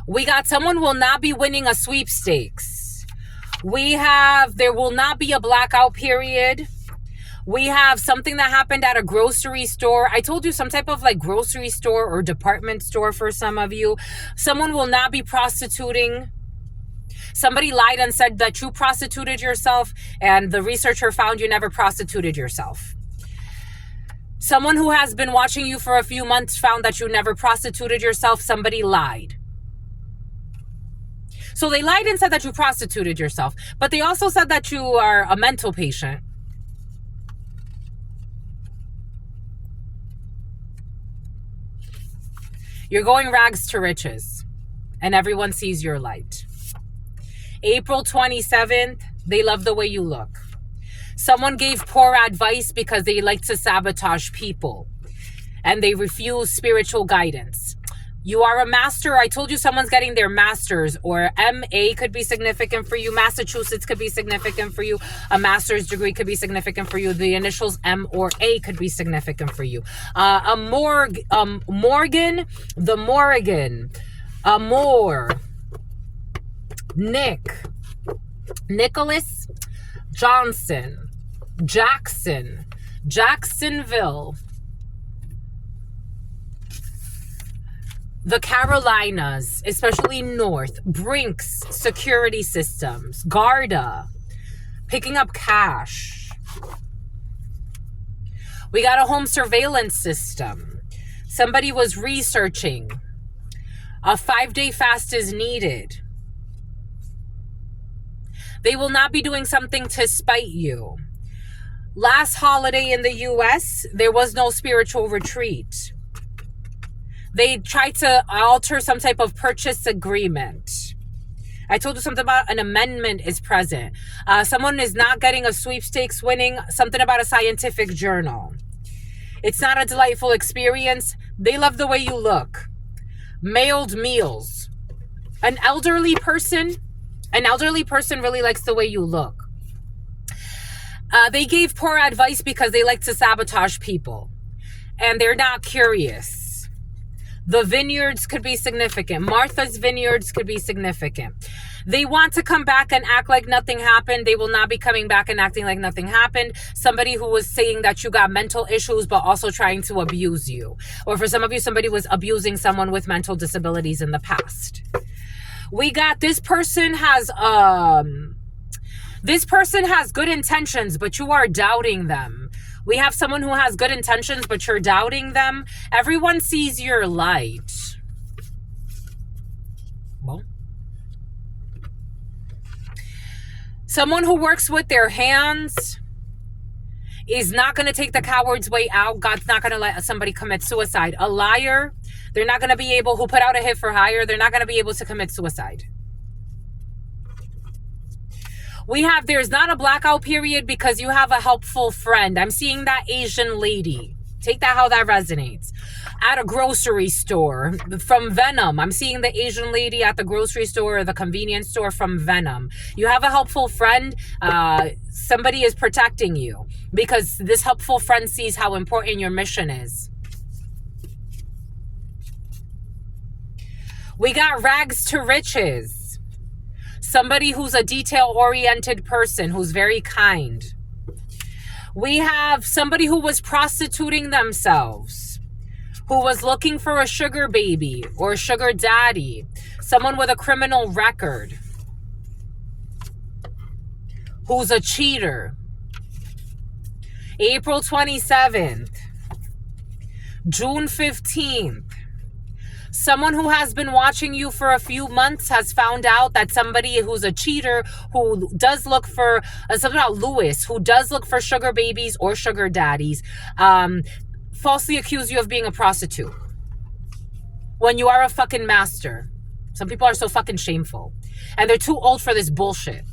We got someone will not be winning a sweepstakes. We have, there will not be a blackout period. We have something that happened at a grocery store. I told you, some type of like grocery store or department store for some of you. Someone will not be prostituting. Somebody lied and said that you prostituted yourself, and the researcher found you never prostituted yourself. Someone who has been watching you for a few months found that you never prostituted yourself. Somebody lied. So they lied and said that you prostituted yourself, but they also said that you are a mental patient. You're going rags to riches, and everyone sees your light. April 27th, they love the way you look. Someone gave poor advice because they like to sabotage people, and they refuse spiritual guidance. You are a master. I told you someone's getting their master's, or MA could be significant for you. Massachusetts could be significant for you. A master's degree could be significant for you. The initials M or A could be significant for you. Morgan, the Morgan, Amor, Nick, Nicholas, Johnson, Jackson, Jacksonville, the Carolinas, especially North, Brinks Security Systems, Garda, picking up cash. We got a home surveillance system. Somebody was researching. A 5-day fast is needed. They will not be doing something to spite you. Last holiday in the US, there was no spiritual retreat. They tried to alter some type of purchase agreement. I told you something about an amendment is present. Someone is not getting a sweepstakes winning, something about a scientific journal. It's not a delightful experience. They love the way you look. Mailed meals. An elderly person really likes the way you look. They gave poor advice because they like to sabotage people, and they're not curious. The vineyards could be significant. Martha's Vineyards could be significant. They want to come back and act like nothing happened. They will not be coming back and acting like nothing happened. Somebody who was saying that you got mental issues, but also trying to abuse you. Or for some of you, somebody was abusing someone with mental disabilities in the past. We got this person has good intentions, but you are doubting them. We have someone who has good intentions, but you're doubting them. Everyone sees your light. Well, someone who works with their hands is not going to take the coward's way out. God's not going to let somebody commit suicide. A liar, they're not going to be able, who put out a hit for hire, they're not going to be able to commit suicide. We have, there's not a blackout period because you have a helpful friend. I'm seeing that Asian lady. Take that how that resonates. At a grocery store from Venom. I'm seeing the Asian lady at the grocery store or the convenience store from Venom. You have a helpful friend. Somebody is protecting you because this helpful friend sees how important your mission is. We got rags to riches. Somebody who's a detail-oriented person, who's very kind. We have somebody who was prostituting themselves, who was looking for a sugar baby or a sugar daddy, someone with a criminal record, who's a cheater. April 27th. June 15th. Someone who has been watching you for a few months has found out that somebody who's a cheater, who does look for, something about Lewis, who does look for sugar babies or sugar daddies, falsely accuse you of being a prostitute when you are a fucking master. Some people are so fucking shameful. And they're too old for this bullshit.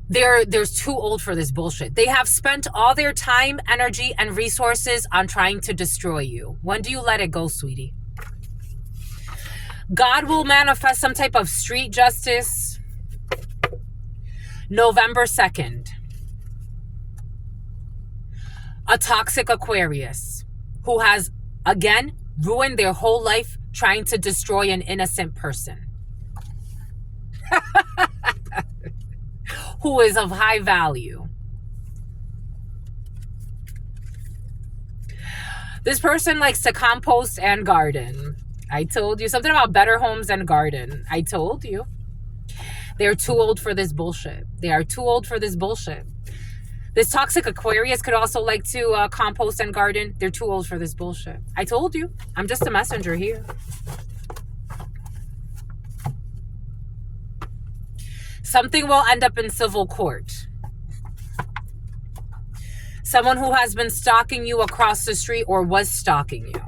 They're too old for this bullshit. They have spent all their time, energy, and resources on trying to destroy you. When do you let it go, sweetie? God will manifest some type of street justice. November 2nd. A toxic Aquarius who has, again, ruined their whole life trying to destroy an innocent person. Who is of high value. This person likes to compost and garden. I told you. Something about better homes and garden. I told you. They're too old for this bullshit. They are too old for this bullshit. This toxic Aquarius could also like to compost and garden. They're too old for this bullshit. I told you. I'm just a messenger here. Something will end up in civil court. Someone who has been stalking you across the street or was stalking you.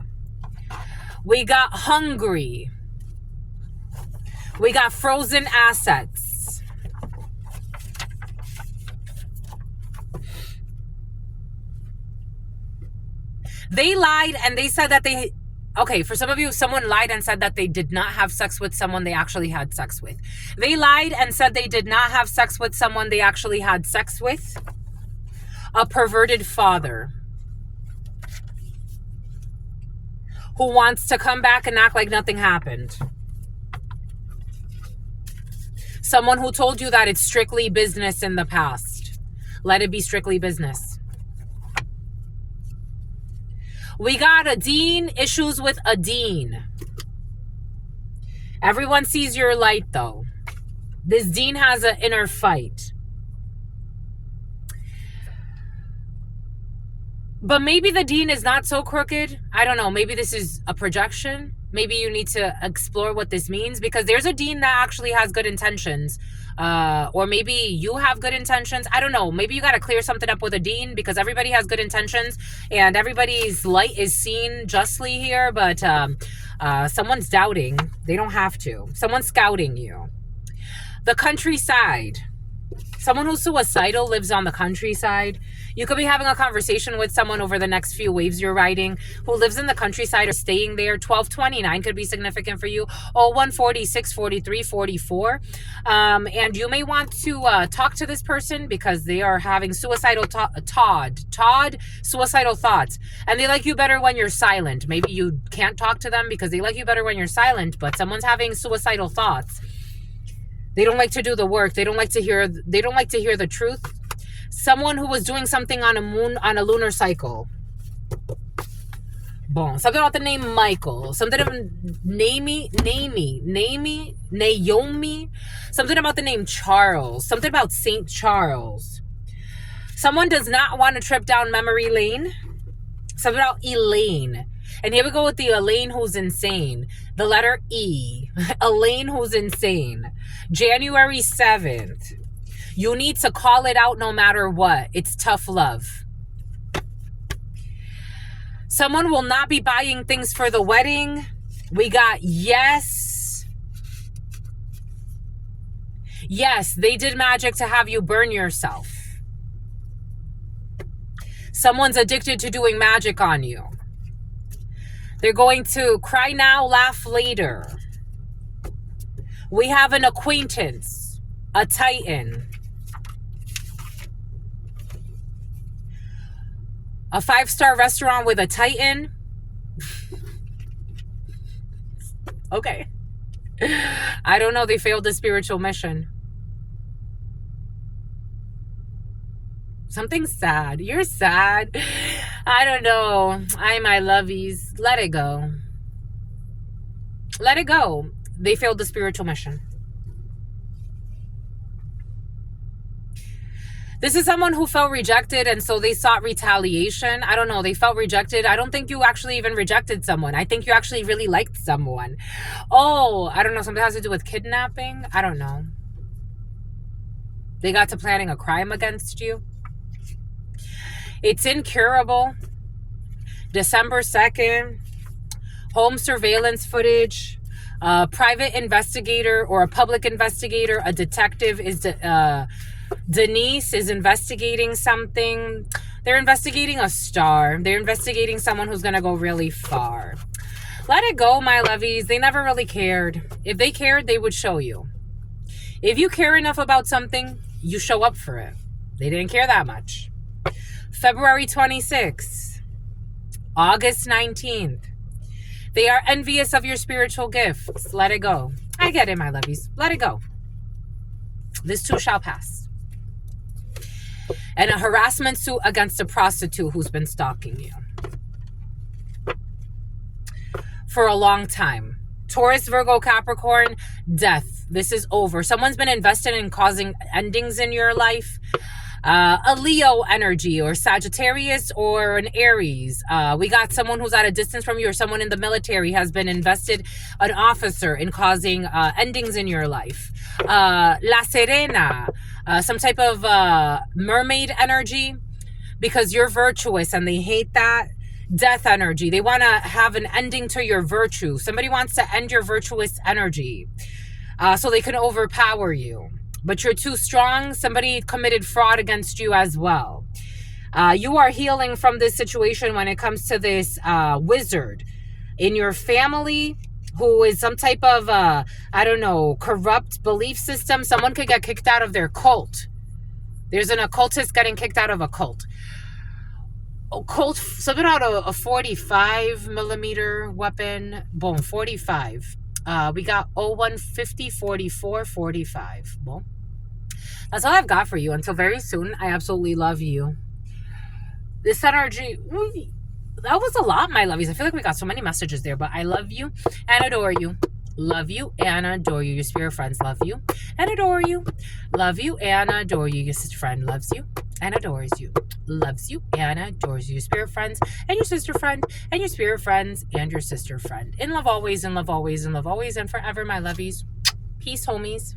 We got hungry. We got frozen assets. They lied and they said that they... Okay, for some of you, someone lied and said that they did not have sex with someone they actually had sex with. They lied and said they did not have sex with someone they actually had sex with. A perverted father who wants to come back and act like nothing happened. Someone who told you that it's strictly business in the past. Let it be strictly business. We got a dean, issues with a dean. Everyone sees your light, though. This dean has an inner fight. But maybe the dean is not so crooked. I don't know. Maybe this is a projection. Maybe you need to explore what this means, because there's a dean that actually has good intentions. Or maybe you have good intentions. I don't know. Maybe you got to clear something up with a dean, because everybody has good intentions and everybody's light is seen justly here. But someone's doubting. They don't have to. Someone's scouting you. The countryside. Someone who's suicidal lives on the countryside. You could be having a conversation with someone over the next few waves you're riding who lives in the countryside or staying there. 1229 could be significant for you. 0140, 643, 44. And you may want to talk to this person because they are having suicidal suicidal thoughts. And they like you better when you're silent. Maybe you can't talk to them because they like you better when you're silent, but someone's having suicidal thoughts. They don't like to do the work. They don't like to hear the truth. Someone who was doing something on a lunar cycle. Bon. Something about the name Michael. Something about Naomi. Something about the name Charles. Something about St. Charles. Someone does not want to trip down memory lane. Something about Elaine. And here we go with the Elaine who's insane. The letter E. Elaine who's insane. January 7th. You need to call it out no matter what. It's tough love. Someone will not be buying things for the wedding. We got yes. Yes, they did magic to have you burn yourself. Someone's addicted to doing magic on you. They're going to cry now, laugh later. We have an acquaintance, a titan. A 5-star restaurant with a titan. Okay. I don't know. They failed the spiritual mission. Something's sad. You're sad. I don't know. My lovies. Let it go. Let it go. They failed the spiritual mission. This is someone who felt rejected, and so they sought retaliation. I don't know. They felt rejected. I don't think you actually even rejected someone. I think you actually really liked someone. Oh, I don't know. Something has to do with kidnapping. I don't know. They got to planning a crime against you. It's incurable. December 2nd. Home surveillance footage. Private investigator or a public investigator, a detective is... Denise is investigating something. They're investigating a star. They're investigating someone who's going to go really far. Let it go, my lovies. They never really cared. If they cared, they would show you. If you care enough about something, you show up for it. They didn't care that much. February 26th. August 19th. They are envious of your spiritual gifts. Let it go. I get it, my lovies. Let it go. This too shall pass. And a harassment suit against a prostitute who's been stalking you for a long time. Taurus, Virgo, Capricorn, death. This is over. Someone's been invested in causing endings in your life. A Leo energy or Sagittarius or an Aries. We got someone who's at a distance from you, or someone in the military has been invested, an officer, in causing endings in your life. La Serena, some type of mermaid energy, because you're virtuous and they hate that. Death energy. They want to have an ending to your virtue. Somebody wants to end your virtuous energy so they can overpower you. But you're too strong. Somebody committed fraud against you as well. You are healing from this situation when it comes to this wizard in your family who is some type of, I don't know, corrupt belief system. Someone could get kicked out of their cult. There's an occultist getting kicked out of a cult. Occult, something out of a 45 millimeter weapon. Boom, 45. We got 0150, 44, 45. Boom. That's all I've got for you. Until very soon. I absolutely love you. This energy, that was a lot, my lovies. I feel like we got so many messages there, but I love you and adore you. Love you and adore you. Your spirit friends love you and adore you. Love you and adore you. Your sister friend loves you and adores you. Loves you and adores you. Your spirit friends and your sister friend and your spirit friends and your sister friend. In love always, in love always, in love always, and forever, my lovies. Peace, homies.